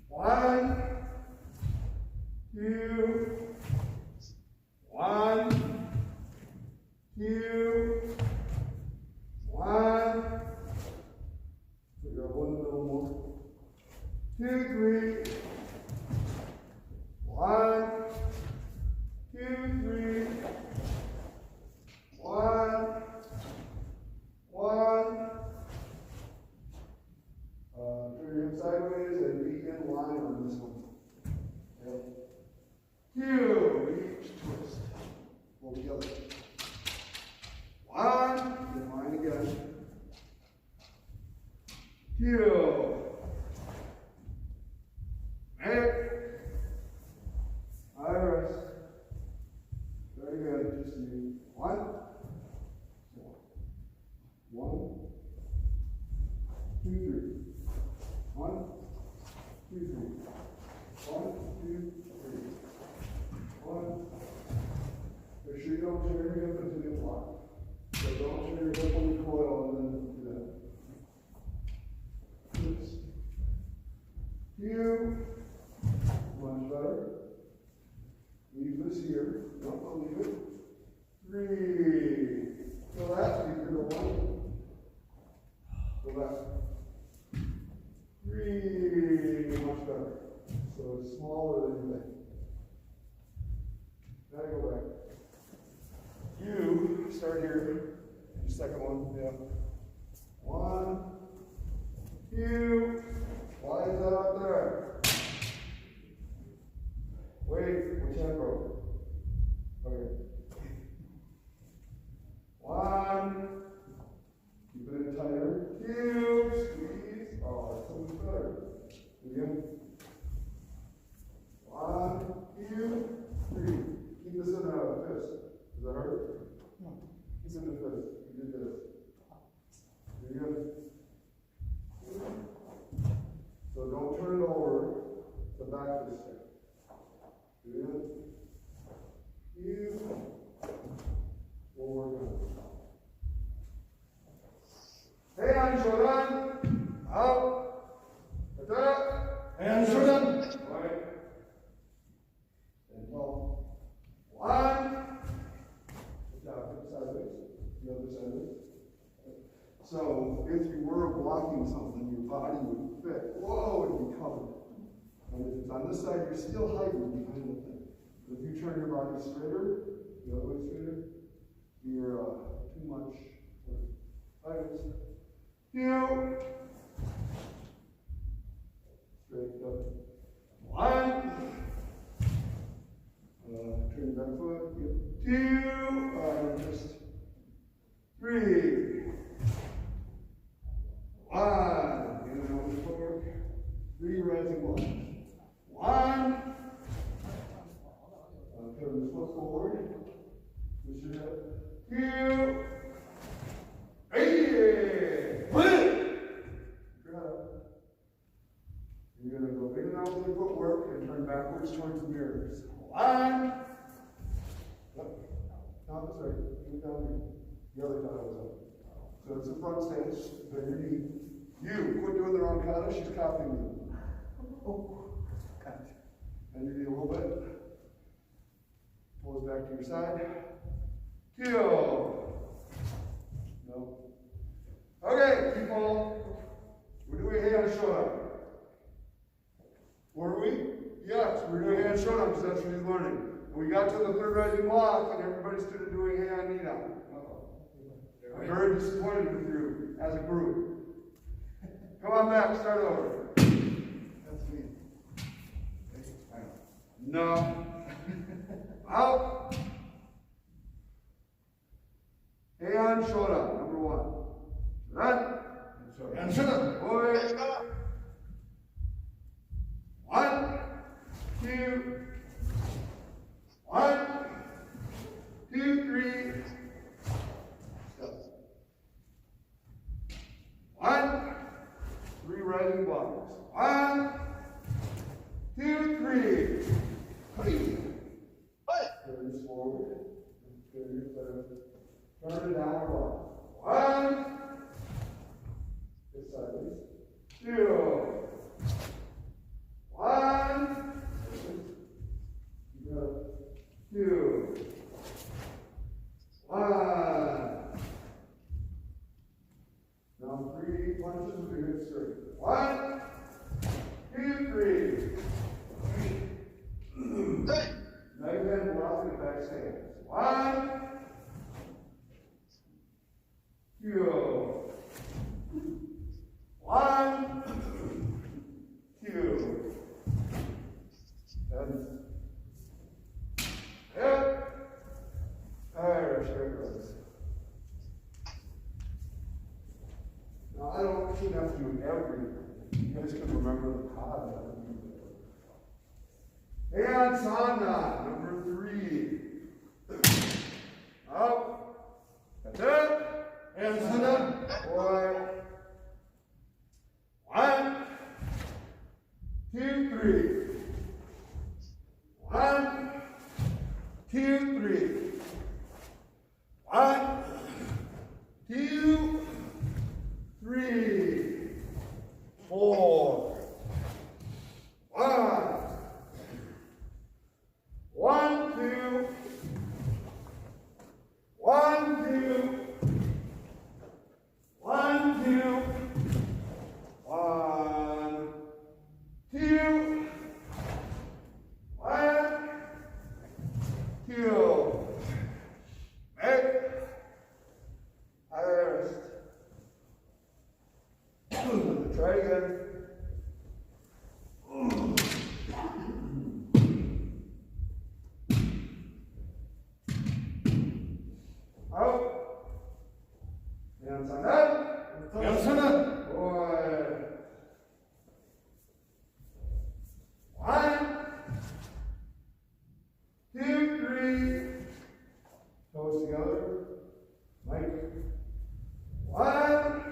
1, 2, 1, 2, 1. We got one little more. 2, 3. 1, 2, 3. 1, 1. Turn your hip sideways and be in line on this one. Okay. 2. Each twist. Pull together. 1. In line again. 2. I rest. Very good. Just you. 1. 1, 2, 3. 1, 2, 3. 1, 2, 3. 1. Make sure you don't turn your hip into the block. So don't turn your hip on the coil and then do that. Oops. 2. Much better. Leave this here. Don't leave it. 3. Go left, you can go 1. Go left. 3. Much better. So it's smaller than you think. Now you go back. You start here. Your second one. Yeah. 1, Two. Why is that up there? Wait, which hand broke? Okay. One. Keep it in tighter. Two. Squeeze. Oh, that's so much better. Again. One, two, three. Keep this in a fist. Does that hurt? No. Keep it in a fist. You did this. There you go. So don't turn it over to back this way. Good. You. Forward. Heian Shodan. Out. Kata. Heian Shodan. Right. And 12. One. Good job. Flip sideways. The other sideways. So if you were blocking something, your body would fit. Whoa, it'd be covered. And if it's on this side, you're still hiding behind the thing. But if you turn your body straighter, the other way straighter, you're too much. Sideways. Two. Straight up. One. Turn back foot. Two. Just three. One. In and out the footwork. Three rising ones. One. Turn the foot forward. Push your hip. Two. Hey! You're going to go in and out with the footwork and turn backwards towards the mirrors. One. Not this way. Keep down here. The other Kata was up. So it's a front stance. Bend your knee. You quit doing the wrong Kata. She's copying you. Oh. Cut. Bend your knee a little bit. Pull it back to your side. Kill. No. Okay, people. We're doing Heian Shodan. Were we? Yes, we're doing Heian Shodan because that's what he's learning. We got to the third rising block and everybody started doing Heian Nidan. I'm very disappointed with you as a group. Come on back, start over. That's me. No. Out. Heian Shodan, number one. Heian Shodan. Boy. One, two, one, two, three. Stop. One, three rising blocks. One, two, three. Hey. Turn this forward. Turn it down block. One. This sideways. Two. One. Two. One. Now three punches with your hips straight. One. Two, three. Knife hand block and back stance. One. Two. One. Two. And hip. There, straight legs. Now I don't have to do everything. You guys can remember the Kata. And Sandan, number three. Up. That's it. And Sandan. Boy. One. Two, three. One. Two, three. One. Two. Three. Four. One. One, two. One, two. One, two. One, two. One, two. Back. Rest. Try it again. Out. And Sandan. M Shotokan. Boy. One, two, three. Toes together. Mike. One,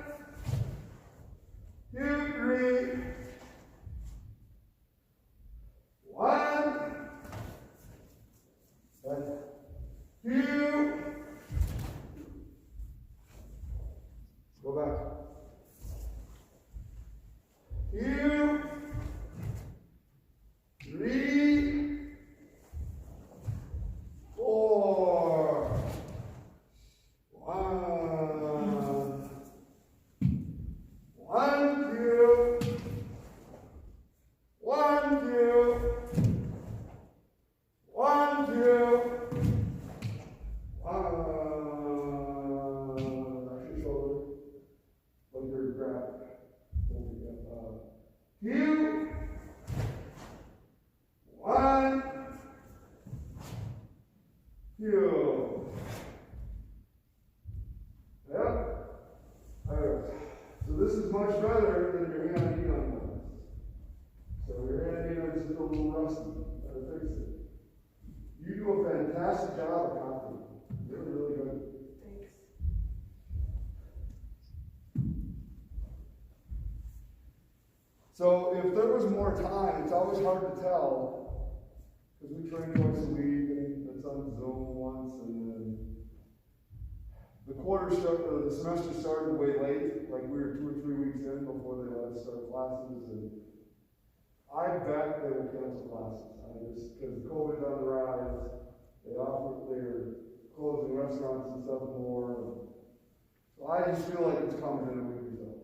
two, three. One. Two. Go back. Two. Three. Four. One. One, two. One, two. One, two. Back your shoulder. Look your grab. Two. One. Two. Yep. Alright. So this is much better than your hand Nidan ones. So your hand Nidan is just a little rusty. Gotta fix it. You do a fantastic job of copying. You're really good. Thanks. So if there was more time, it's always hard to tell, because we train twice a week, and it's on Zoom once, and then the semester started way late, like we were 2 or 3 weeks in before they let us start classes, and I bet they will cancel classes. Because COVID's on the rise, they're closing restaurants and stuff more. So I just feel like it's coming in a week or so.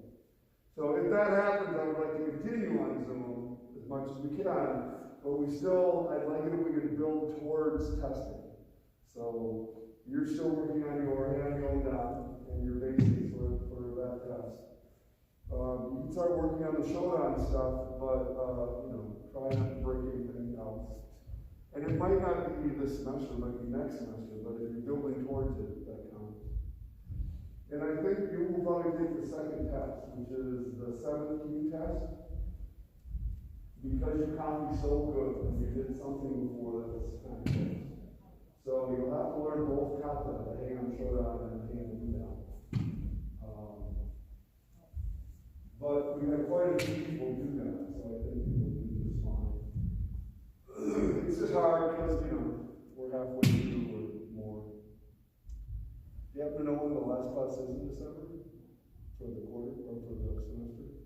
So if that happens, I would like to continue on Zoom as much as we can, but I'd like it if we could build towards testing. So you're still working on your Heian Shodan and your basics for that test. You can start working on the Shodan stuff, but try not to break anything else. And it might not be this semester, it might be next semester, but if you're building towards it, that counts. And I think you will probably take the second test, which is the 7th key test, because you copy so good and you did something before that's kind of good. So you'll have to learn both Kata, the Heian Shodan and the Heian Nidan. But we have quite a few people do that, so I think people do just fine. It's just hard because, we're halfway through or more. Do you happen to know when the last class is in December? For the quarter or for the semester?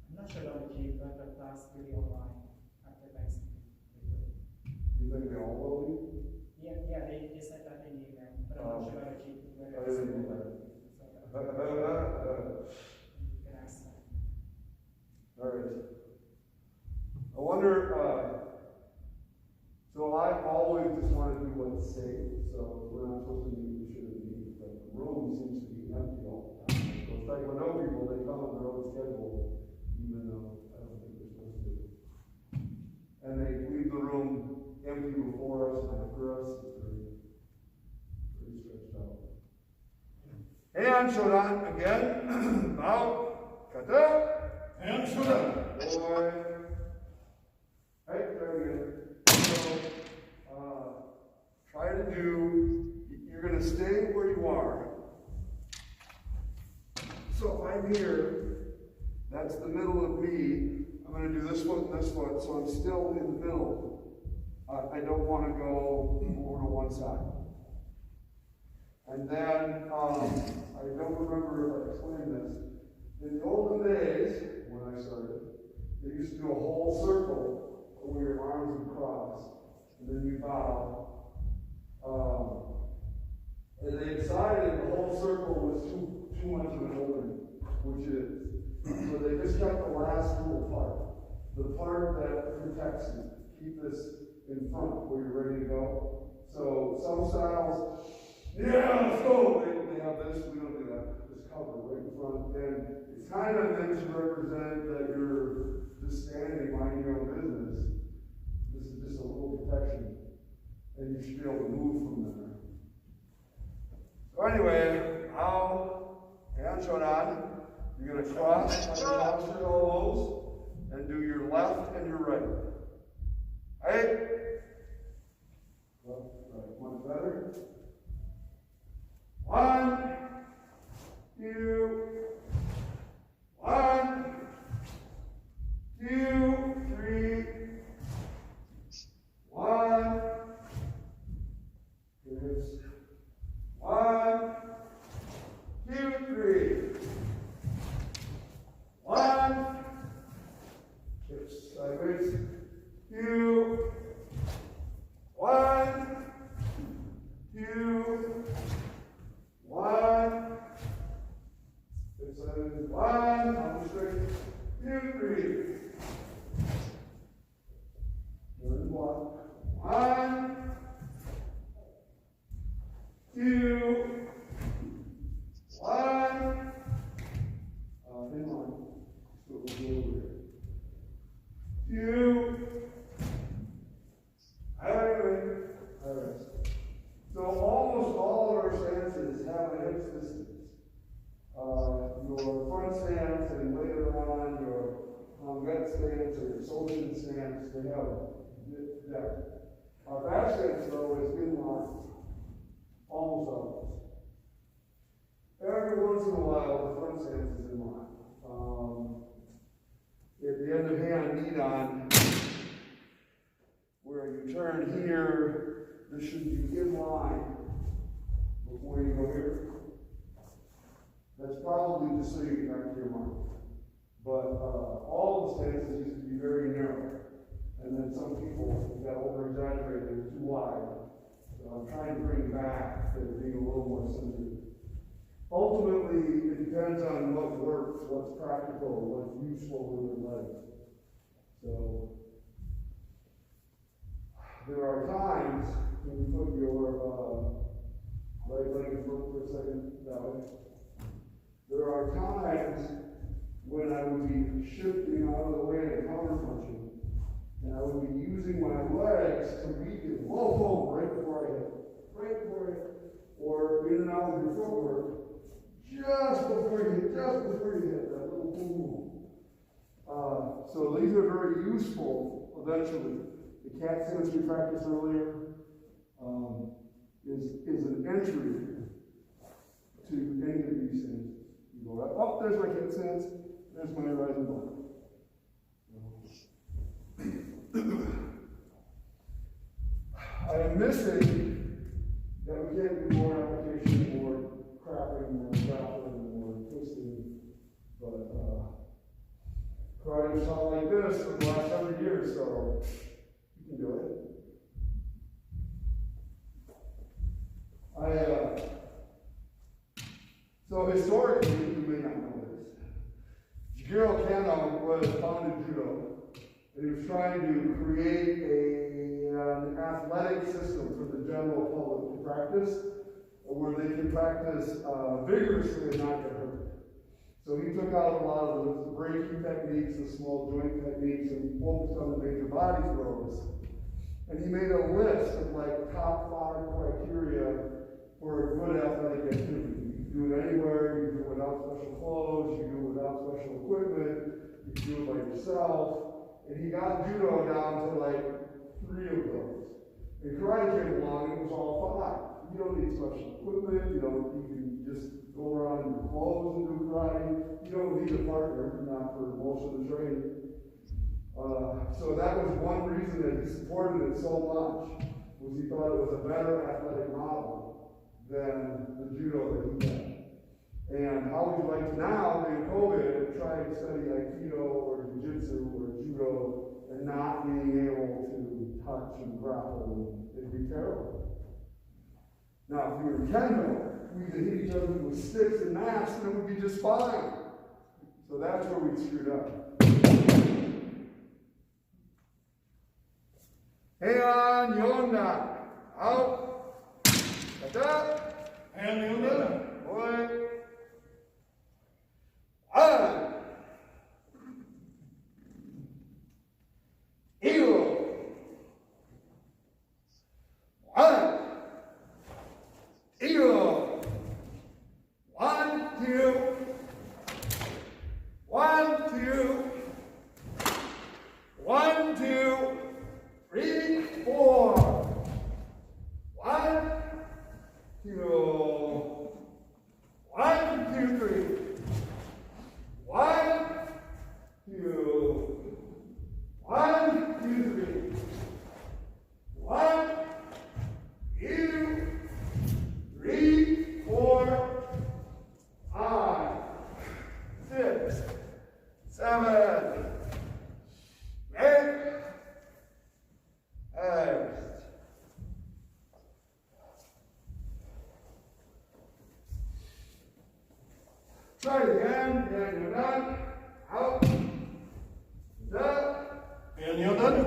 I'm not sure about the G, but the class will be online after Thanksgiving. You think they all will be? Yeah, they said that in the email, but I'm not sure about the G. I didn't know that. You can ask them. All right. I wonder, so I always just want to do what's safe, so if we're not supposed to meet, we shouldn't meet, but the room seems to be empty all the time. So it's like when no people, they come on their own schedule, even though I don't think they're supposed to. And they leave the room empty before us and after us. It's pretty stretched out. Heian Shodan again. Out. Kata. M Shotokan. Boy. Right, very good. So, try to you're going to stay where you are. So if I'm here, that's the middle of me. I'm going to do this foot and this foot, so I'm still in the middle. I don't want to go over to one side. And then, I don't remember if I explained this. In the olden days, when I started, they used to do a whole circle where your arms would cross, and then you bow. And they decided the whole circle was too much of an opening, which it is. So they just kept the last little part, the part that protects you. Keep this in front where you're ready to go. So some styles, yeah, let's go. They have this, we don't do that. Just come or right in front, and it's kind of meant to represent that you're just standing, minding your own business. This is just a little protection, and you should be able to move from there. So anyway, Heian Shodan, you're going to cross on your arms your elbows and do your left and your right. Right? Left, right, much better. 1, 2, 1, 2, 3, 1. Here's 1, 2, 3. 1. Hips sideways. 2. 1, 2, 1. Hips sideways. 1. Arms straight. 2, 3. Turn block. 1, 2, 1. In line. So we'll go over here. 2. Alright. So almost all of our stances have a hip distance. Your front stance and later on your vet stance or your Sojin stance, they have that. Our back stance though is in line. Almost always. Every once in a while, the front stance is in line. At the end of Heian Nidan, where you turn here, this should be in line before you go here. That's probably just so you get back to your mind. But all the stances used to be very narrow. And then some people got over-exaggerated, they were too wide. So I'm trying to bring back to being a little more sensitive. Ultimately, it depends on what works, what's practical, what's useful with your legs. So, there are times when you put your right leg in front for a second, that way. There are times when I would be shifting out of the way and counter punching, and I would be using my legs to weaken, whoa, right before I hit, or in and out with your footwork. Just before you hit that little boom. So these are very useful eventually. The cat stance we practiced earlier is an entry to any of these things. You go right, oh, there's my cat stance, there's my rising block. I am missing that we can't do more application, more crapping, more grappling, more twisting, but karate sound like this for the last 100 years, so you can do it. So historically, you may not know this, Nijushiho Kata was founded judo, and he was trying to create an athletic system for the general public to practice, where they can practice vigorously and not get hurt. So he took out a lot of the breaking techniques, the small joint techniques, and focused on the major body throws. And he made a list of like top 5 criteria for a good athletic activity. You can do it anywhere, you can do it without special clothes, you can do it without special equipment, you can do it by yourself. And he got judo down to like 3 of those. And karate came along, and it was all 5. You don't need special equipment, you can just go around in your clothes and do karate. You don't need a partner, not for most of the training. So that was one reason that he supported it so much, was he thought it was a better athletic model than the judo that he had. And how would you like to now, in COVID, try to study Aikido or Jiu-Jitsu or Judo and not being able to touch and grapple? It'd be terrible. Now, if you were in Kendo, we could hit each other with sticks and mats and it would be just fine. So that's where we screwed up. Heian Yondan. Out. Kata. Heian Shodan. Boy. 1, 2. 1, 2, 3, 4. 1, 2. 1, 2, 3. 1, 2. 1, 2, 3. 1, 2, 3, 4, 5, 6, 7, 8. Try it again, and you're done. Out. Up. And Yondan.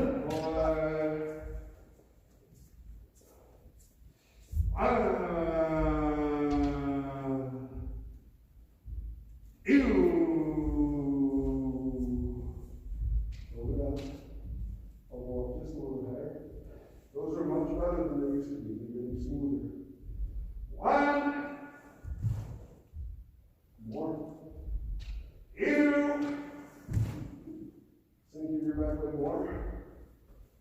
Those are much better than they used to be. They're getting smoother. 1. More. 2. Sink into your back leg more.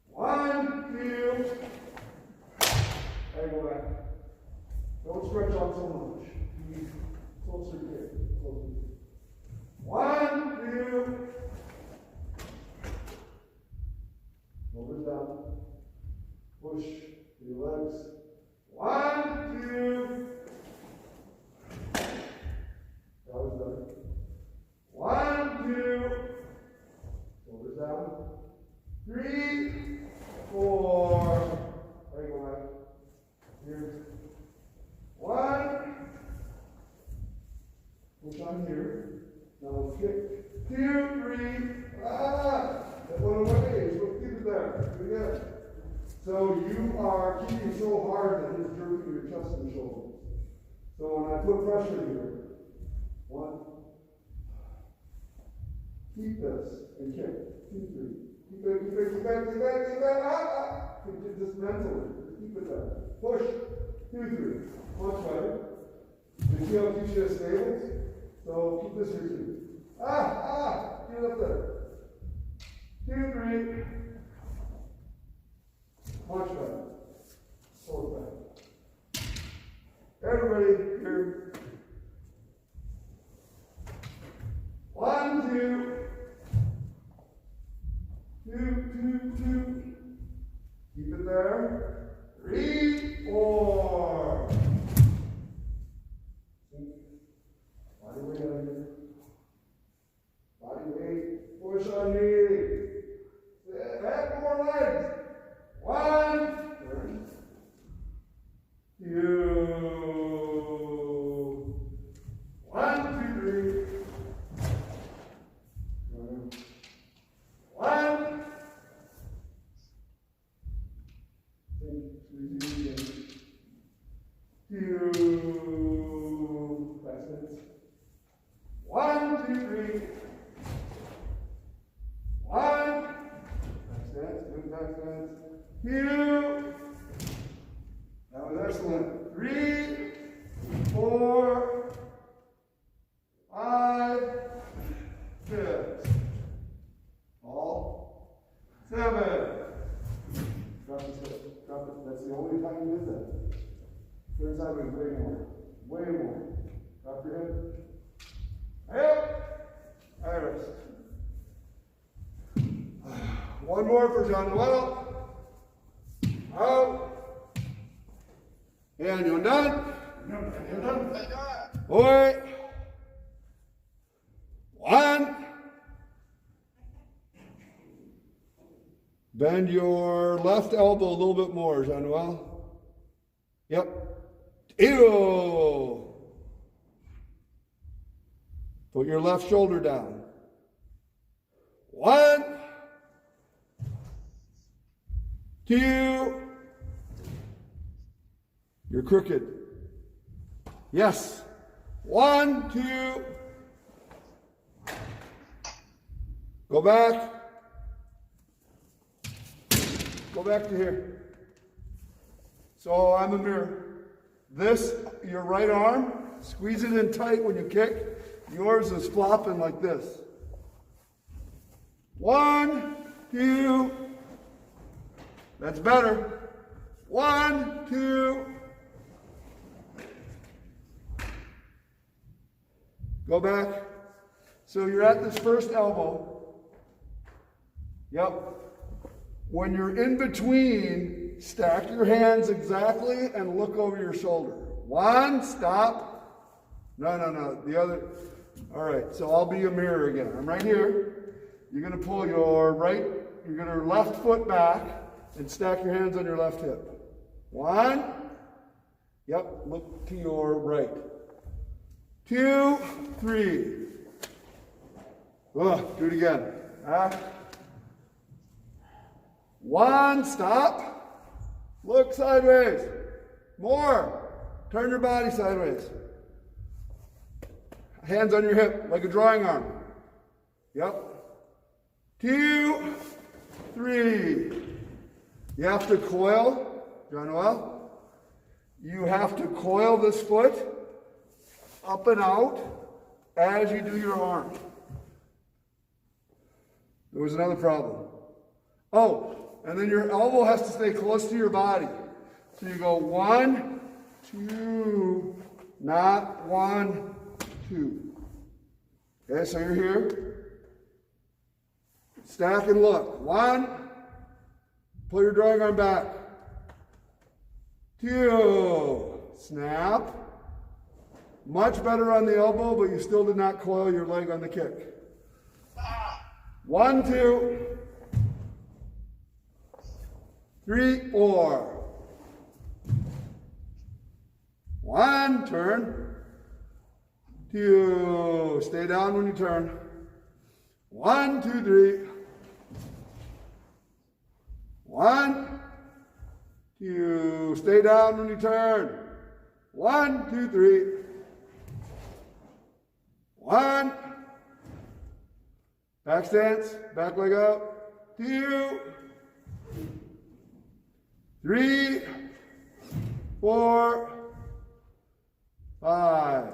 1, 2. And go back. Don't stretch out so much. Closer here. Closer. 1, 2. Shoulders down. Push your legs. 1, 2. That was better. 1, 2. Shoulders down. 3, 4. There you go, back. Here. 1. Push on here. Now kick. 2, 3. That went away. So keep it there. Do it again. So you are keeping so hard that it's jerking your chest and shoulders. So when I put pressure here, 1. Keep this and kick. 2, 3. Keep it, keep it, keep it, keep it, keep it. Keep it just mentally. Keep it there. Push. 2, 3. Much better. You see how it keeps you stable? So keep this here too. Get it up there. 2, 3. Much better. Hold back. Everybody here. 1, 2. 2, 2, 2. Keep it there. 3, 4. Body weight on here. Body weight. Push on me. Add more legs. 1. Turn. 2. 1, 2, 3. 1. 2. That's it. 1, 2, 3. 1. That's it. Good back stance. 2. That was excellent. 3, 4, 5, 6. All. 7. Drop the hip. Drop it. That's the only time you did that. Third side was way more. Way more. Drop your hip. Hip. Iris. One more for John Noel. Out. And Yondan. Boy. 1. Bend your left elbow a little bit more, John Noel. Yep. Ew. Put your left shoulder down. 1. 2. You're crooked. Yes. 1, 2. Go back. Go back to here. So I'm a mirror. This, your right arm, squeeze it in tight when you kick. Yours is flopping like this. 1, 2. That's better. 1, 2. Go back. So you're at this first elbow. Yep. When you're in between, stack your hands exactly and look over your shoulder. 1, stop. No. The other. All right, so I'll be a mirror again. I'm right here. You're going to pull your left foot back and stack your hands on your left hip. 1. Yep, look to your right. 2, 3. Oh, do it again. 1, stop. Look sideways. More. Turn your body sideways. Hands on your hip, like a drawing arm. Yep. 2, 3. You have to coil, John Noel. You have to coil this foot up and out as you do your arm. There was another problem. Oh, and then your elbow has to stay close to your body. So you go 1, 2, not 1, 2. Okay, so you're here. Stack and look. 1, pull your drawing arm back. 2, snap. Much better on the elbow, but you still did not coil your leg on the kick. 1, 2, 3, 4. 1, turn. 2, stay down when you turn. 1, 2, 3. 1, 2, stay down when you turn. 1, 2, 3. 1. Back stance, back leg out. 2, 3, 4, 5,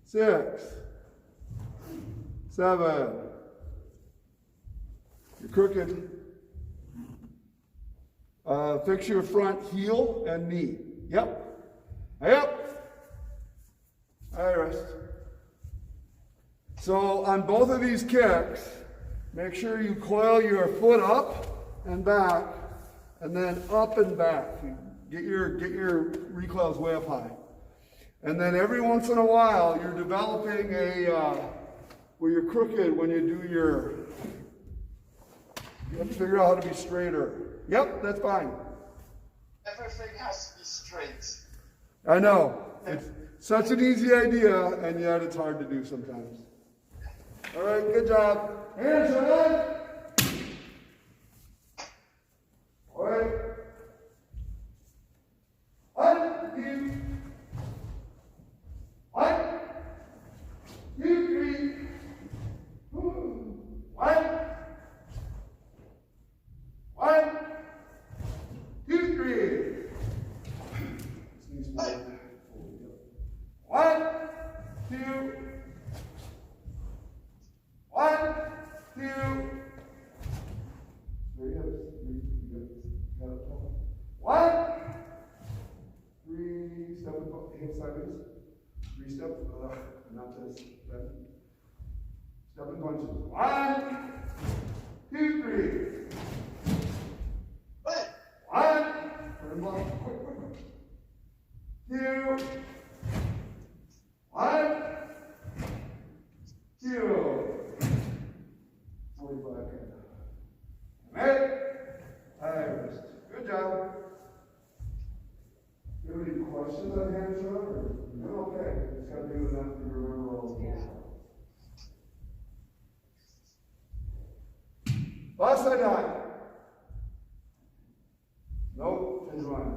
6, 7. You're crooked. Fix your front heel and knee. Yep. Yep. All right, rest. So on both of these kicks, make sure you coil your foot up and back, and then up and back. Get your recoils way up high. And then every once in a while, you're developing where you're crooked when you do you have to figure out how to be straighter. Yep, that's fine. Everything has to be straight. I know. It's such an easy idea, and yet it's hard to do sometimes. All right, good job. Heian Shodan. All right. 1, 2. 1, 2, 3. 1. 1, 2, 3. 1, 2. 1, 2. 1, 3. Step hip sideways. 3 step. Not this. Step and punches. 1, 2, 3. 1. Turn block. Quick. 2. 1. 2. 45. Right. Rest. Good job. Do you have any questions on Heian Shodan? You're okay. Just got to do enough to remember all the rules. Sandan. Nope, change mine.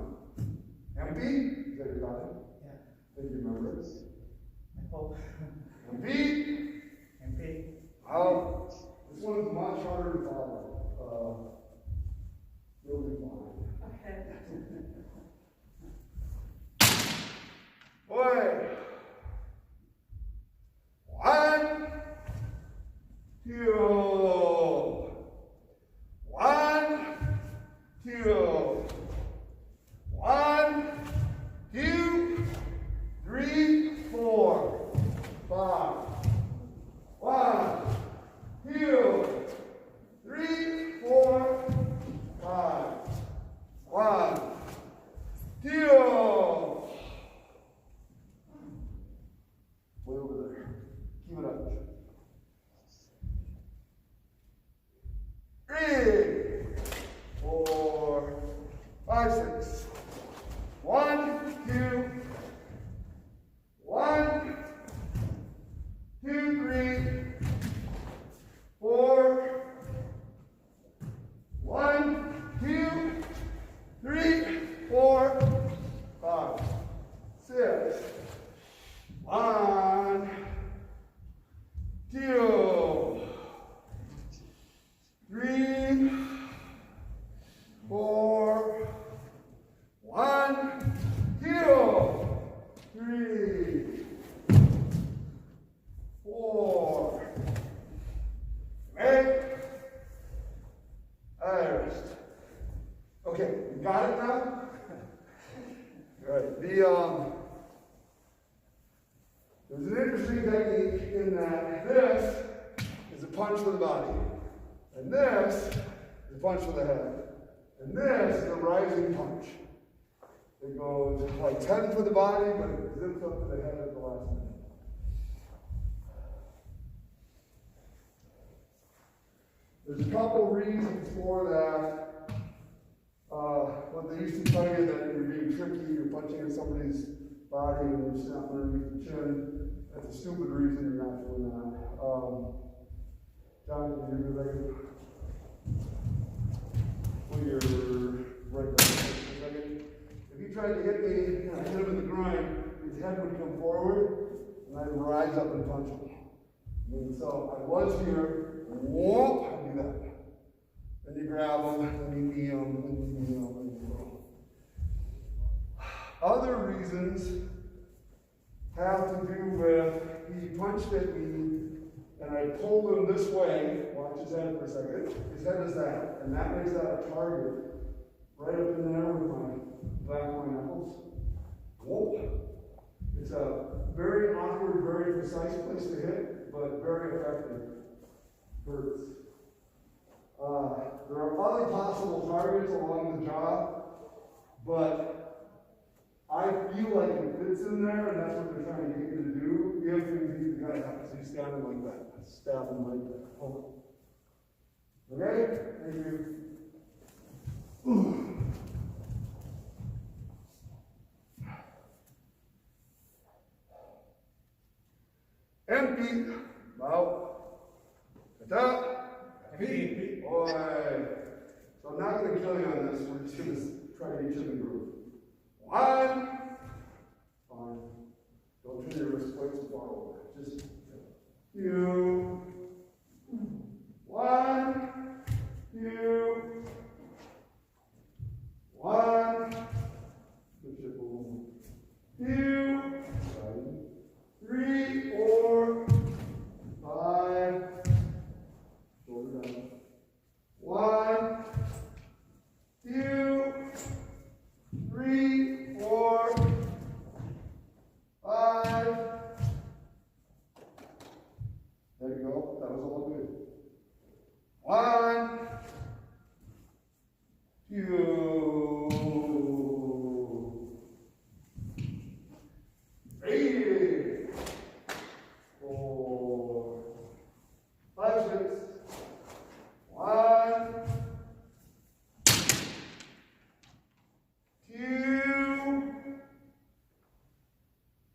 Empi? Is that your Kata? Yeah. I think you remember it. I hope. Empi? MP. This one is much harder to follow. You'll be fine. Okay. Boy. 1, 2. There's an interesting technique in that this is a punch for the body, and this is a punch for the head, and this is a rising punch. It goes like 10 for the body, but it zips up to the head at the last minute. There's a couple reasons for that. What they used to tell you that you're being tricky, you're punching at somebody's body and you're snapping underneath the chin. That's a stupid reason you're not doing that. John, can you do that? When you're right there for a second. If he tried to hit me and I hit him in the groin, his head would come forward and I'd rise up and punch him. And so I was here, whoop, I do that. Then you grab him, then you knee him, then you knee him, and you go. Other reasons have to do with he punched at me and I pulled him this way. Watch his head for a second. His head is that, and that makes that a target right up in there with my back of my knuckles. Whoop. It's a very awkward, very precise place to hit, but very effective. Hurts. There are other possible targets along the jaw, but I feel like it fits in there, and that's what they're trying to get you to do. If you got to have to stab him like that. Stab him like that. Hold it. Okay? Thank you. Empi. Bow. Kata. Empi. Boy. So I'm not going to kill you on this. We're just going to try to get you in the groove. 1. Fine. Don't turn your wrist quite so far over. Just 2. 1. 2. 1. Push it over. 2. 3, 4, 5. Shoulder down. 1, 2, 3, 4, 5. There you go. That was all good. 1, 2, 3, 4, 5, 6. 1, 2,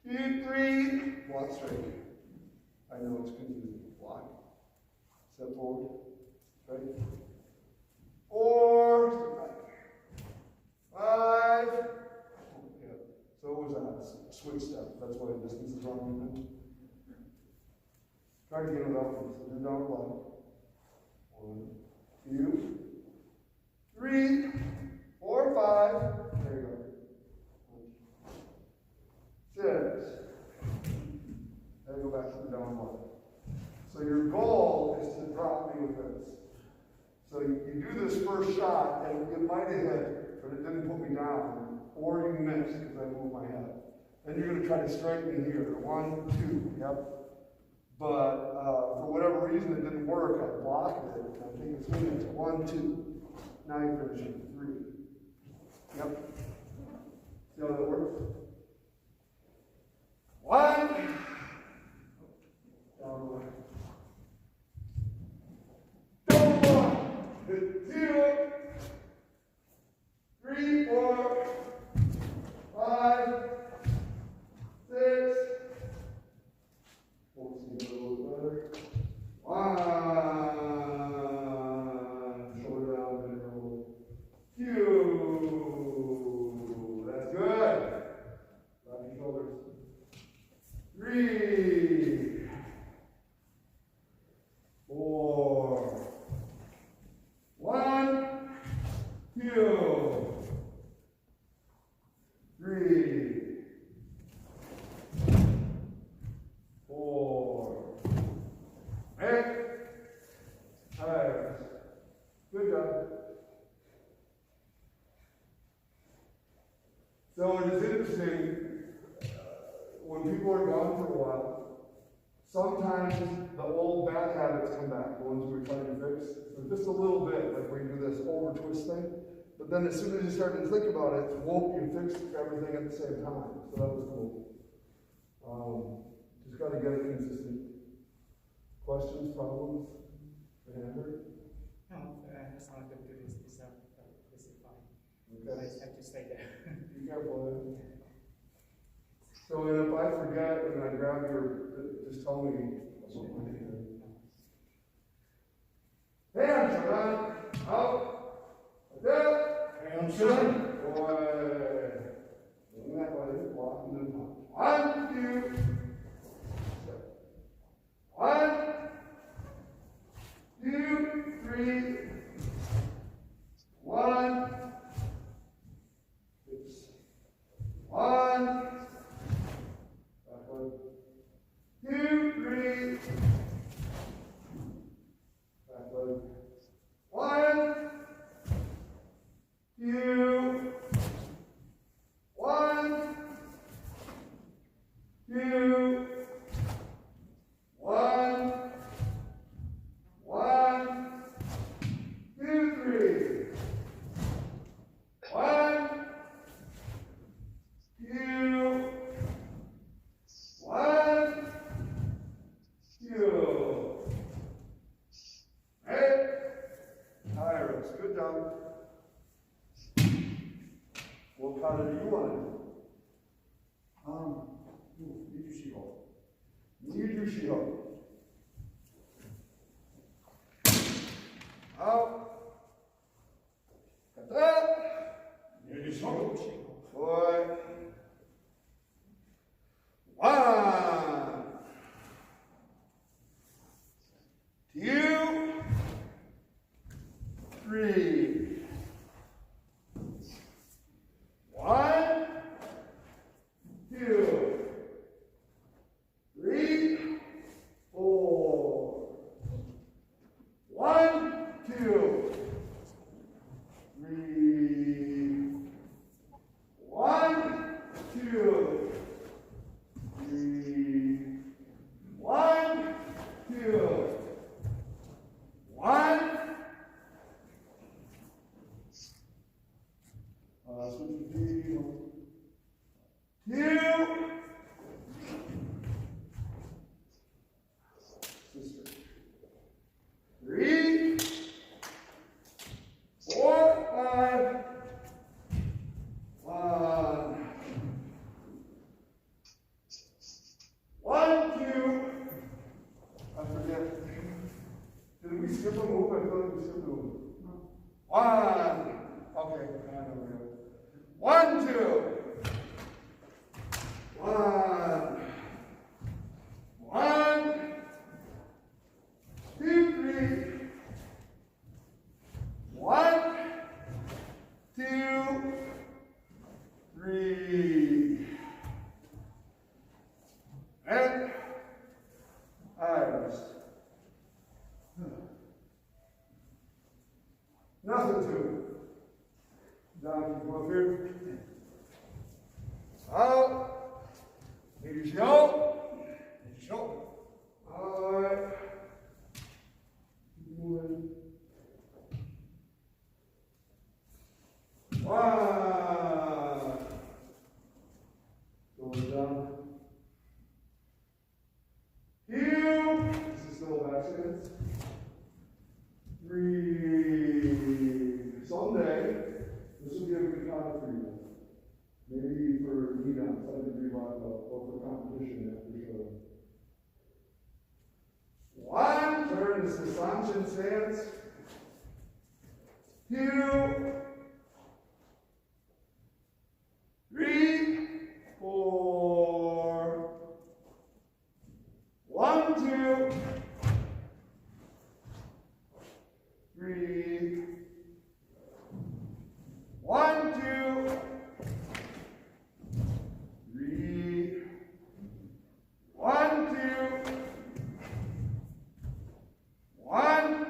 2, 3. Block straight. I know it's confusing. Block. Step forward. Straight. 4. Step back. 5. Yeah. So it was a switch step. That's why the distance is wrong. Try to get it without me. So do down block. 1, 2, 3, 4, 5. There you go. 6. Then go back to the down block. So your goal is to drop me with this. So you do this first shot, and it might have hit, but it didn't put me down. Or you missed because I moved my head. Then you're going to try to strike me here. 1, 2. Yep. But for whatever reason it didn't work. I blocked it. I think it's finished. 1, 2. Now you're finishing. 3. Yep. See how that works? 1. Down the way. Down 1. 2. 3, 4, 5, 6. Focusing a little better. 1. Shoulder down, bend roll. 2. That's good. Drop your shoulders. 3. 4. 1. 2. 3. 4. 8. Tires. Good job. So it is interesting when people are gone for a while. just a little bit, like where you do this over twist thing. But then as soon as you started to think about it, whoop, you fixed everything at the same time. So that was cool. Just got to get it consistent. Questions, problems? Remember? No, that's not good to this is fine. Okay. I just have to stay there. Be careful. So and if I forget and I grab your, just tell me. Heian Shodan, out, like that. Heian Shodan. Boy. Doing that way, walk and then punch. 1, 2, step. 1, 2, 3. 1, 6. 1, backward. 2, 3. Backward. 1, 2. 1, 2. 1, 1, 2, 3. 1, 2. 1, 2. Hey. Iris, good job. What kata do you want to do? Nijushiho. Nijushiho. Out. Kata. Nijushiho. Boy. 1, 2, 3. 1, 2, 3, 4. 1, 2, 3. 1, 2, 3. 1, 2. 1. Switch to 2. Sister. 3, 4, 5. 1. 1, 2. I forget. Did we skip a move? I feel like we skipped a move. 1. Okay, I know we go. 1, 2. 1. 1, 2, 3. 1, 2, 3. And Iris. Nothing to it. Down, come up here. Out. Nijushiho. Nijushiho. Alright. Keep moving. 1. Going down. Heel. This is still back stance. 3. Someday, this will be a good kata for you. Maybe for Nidan, 7-degree black belt, or for competition after Shodan. 1. Turn this is Sandan stance. 2. 3. 4. 1, 2. 3. 1, 2. 3. 1, 2. 1.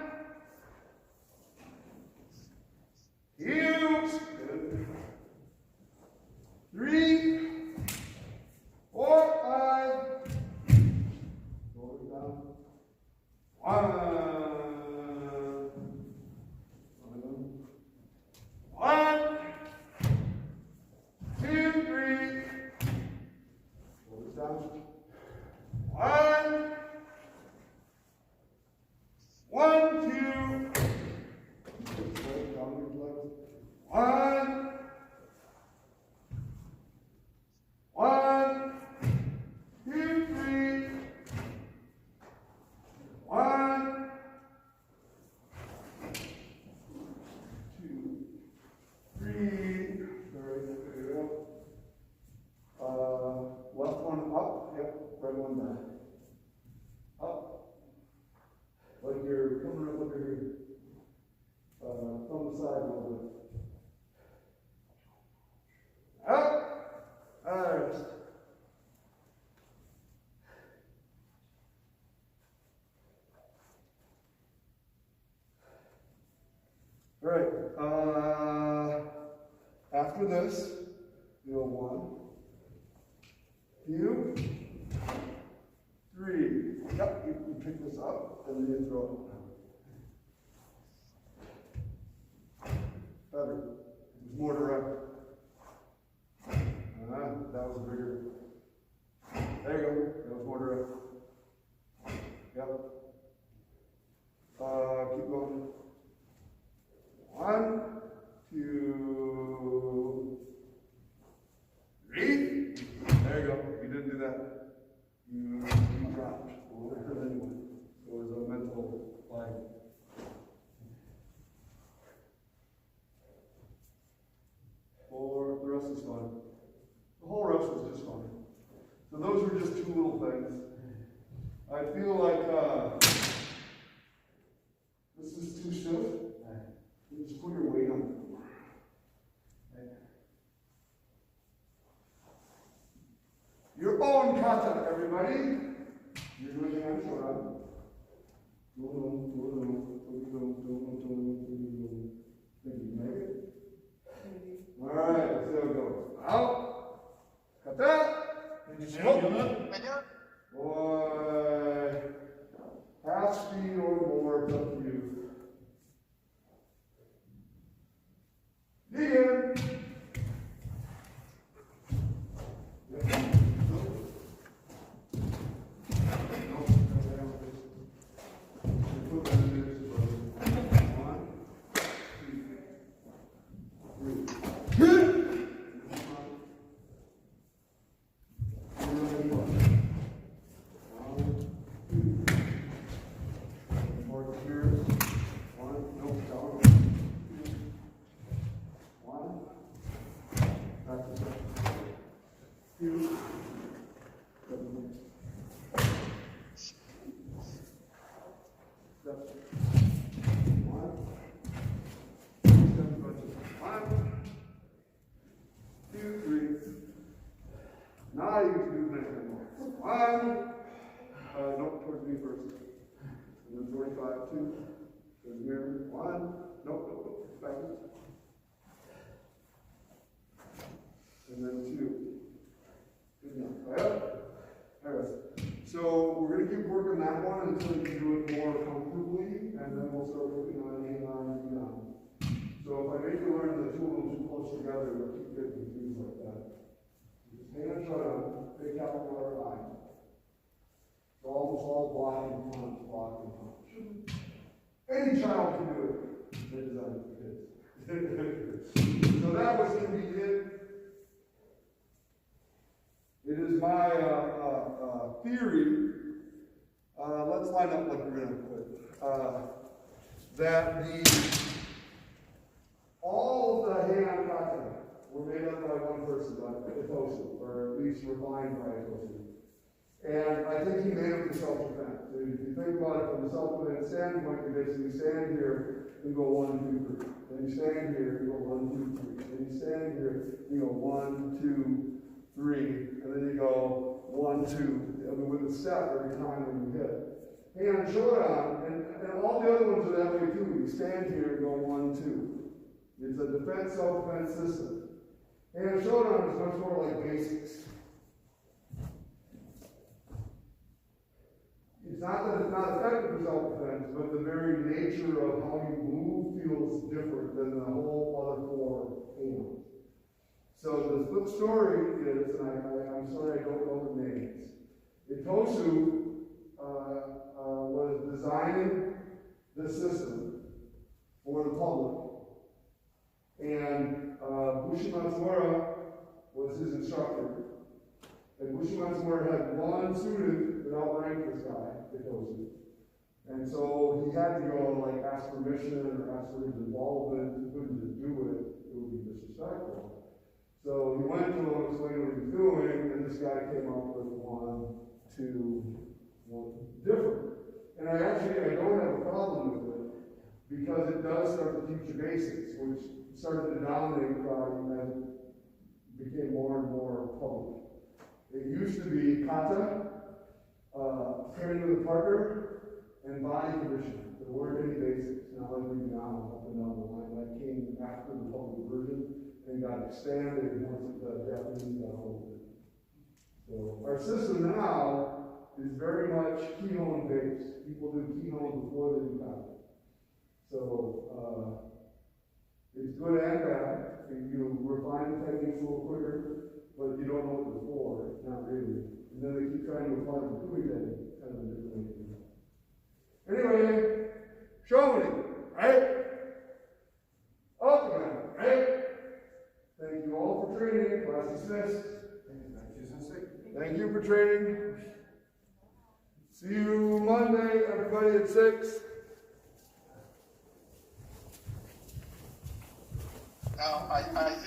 Heels. Good. 3. 4, 5. Going down. 1. this. You go 1, 2, 3. Yep, you pick this up and then you throw it. Better. It's more direct. That was bigger. There you go. That was more direct. Yep. Keep going. 1, 2, 3. There you go. You didn't do that. You dropped. Well, anyway, it was a mental lag. 4. The rest is fun. The whole rest was just fun. So those were just 2 little things. I feel like this is too stiff. You just put your weight on it. Your own kata, everybody. You're doing the M Shodan. Think you can make it? Alright, let's see how it goes. Out. Kata. Yondan. Boy. Half speed or more, it's up to you. Nidan. Now you can do the next one. Nope, towards me first. And then 45, 2. There's the mirror. 1. Nope. Backwards. And then 2. Good enough. All right. So we're going to keep working that one until you can do it more comfortably, and then we'll start working on Heian and Nidan. So if I make you learn the 2 of them too close together, you'll keep getting confused like that. Heian Shodan, big capital letter I. It's almost all block and punch. Any child can do it. They designed it for kids. So that was going to be it. It is my theory. Let's line up like we're going to put. That all of the Heian Kata were made up by one person, like Itosu, or at least refined by Itosu. And I think he made it for self-defense. So if you think about it from the self-defense standpoint, you basically stand here and go 1, 2, 3. Then you stand here and go 1, 2, 3. Then you stand here and you go 1, 2, 3. And then you go 1, 2. I mean, with a step every time when you hit. Heian Shodan, and all the other ones are that way too. You stand here and go 1, 2. It's a defense, self-defense system. Heian Shodan is much more like basics. It's not that it's not effective for self-defense, but the very nature of how you move feels different than the whole other 4 hands. So the flip story is, and I'm sorry I don't know the names. Itosu was designing the system for the public, and Bushimatsumura was his instructor. And Bushimatsumura had one student that outranked this guy, Itosu. And so he had to go like ask permission or ask for his involvement. He couldn't just do it. It would be disrespectful. So he went to him, explained what he was doing, and this guy came up with 1, 2, 1 different. And I don't have a problem with it because it does start to teach you basics, which started to dominate karate as it became more and more public. It used to be kata, training with a partner, and body conditioning. There weren't any basics. Now like we now up and down the line. That came after the public version. and got expanded once the Japanese got hold of it. So our system now is very much kihon based. People do kihon before they do kata. So it's good and bad. You refine the techniques a little quicker, but you don't know what it's for. Not really. And then they keep trying to apply the Kui then, kind of a different way. Anyway, show me, right? Up again, right? Thank you all for training. Class dismissed. Thank you for training. See you Monday, everybody at 6. Now, I think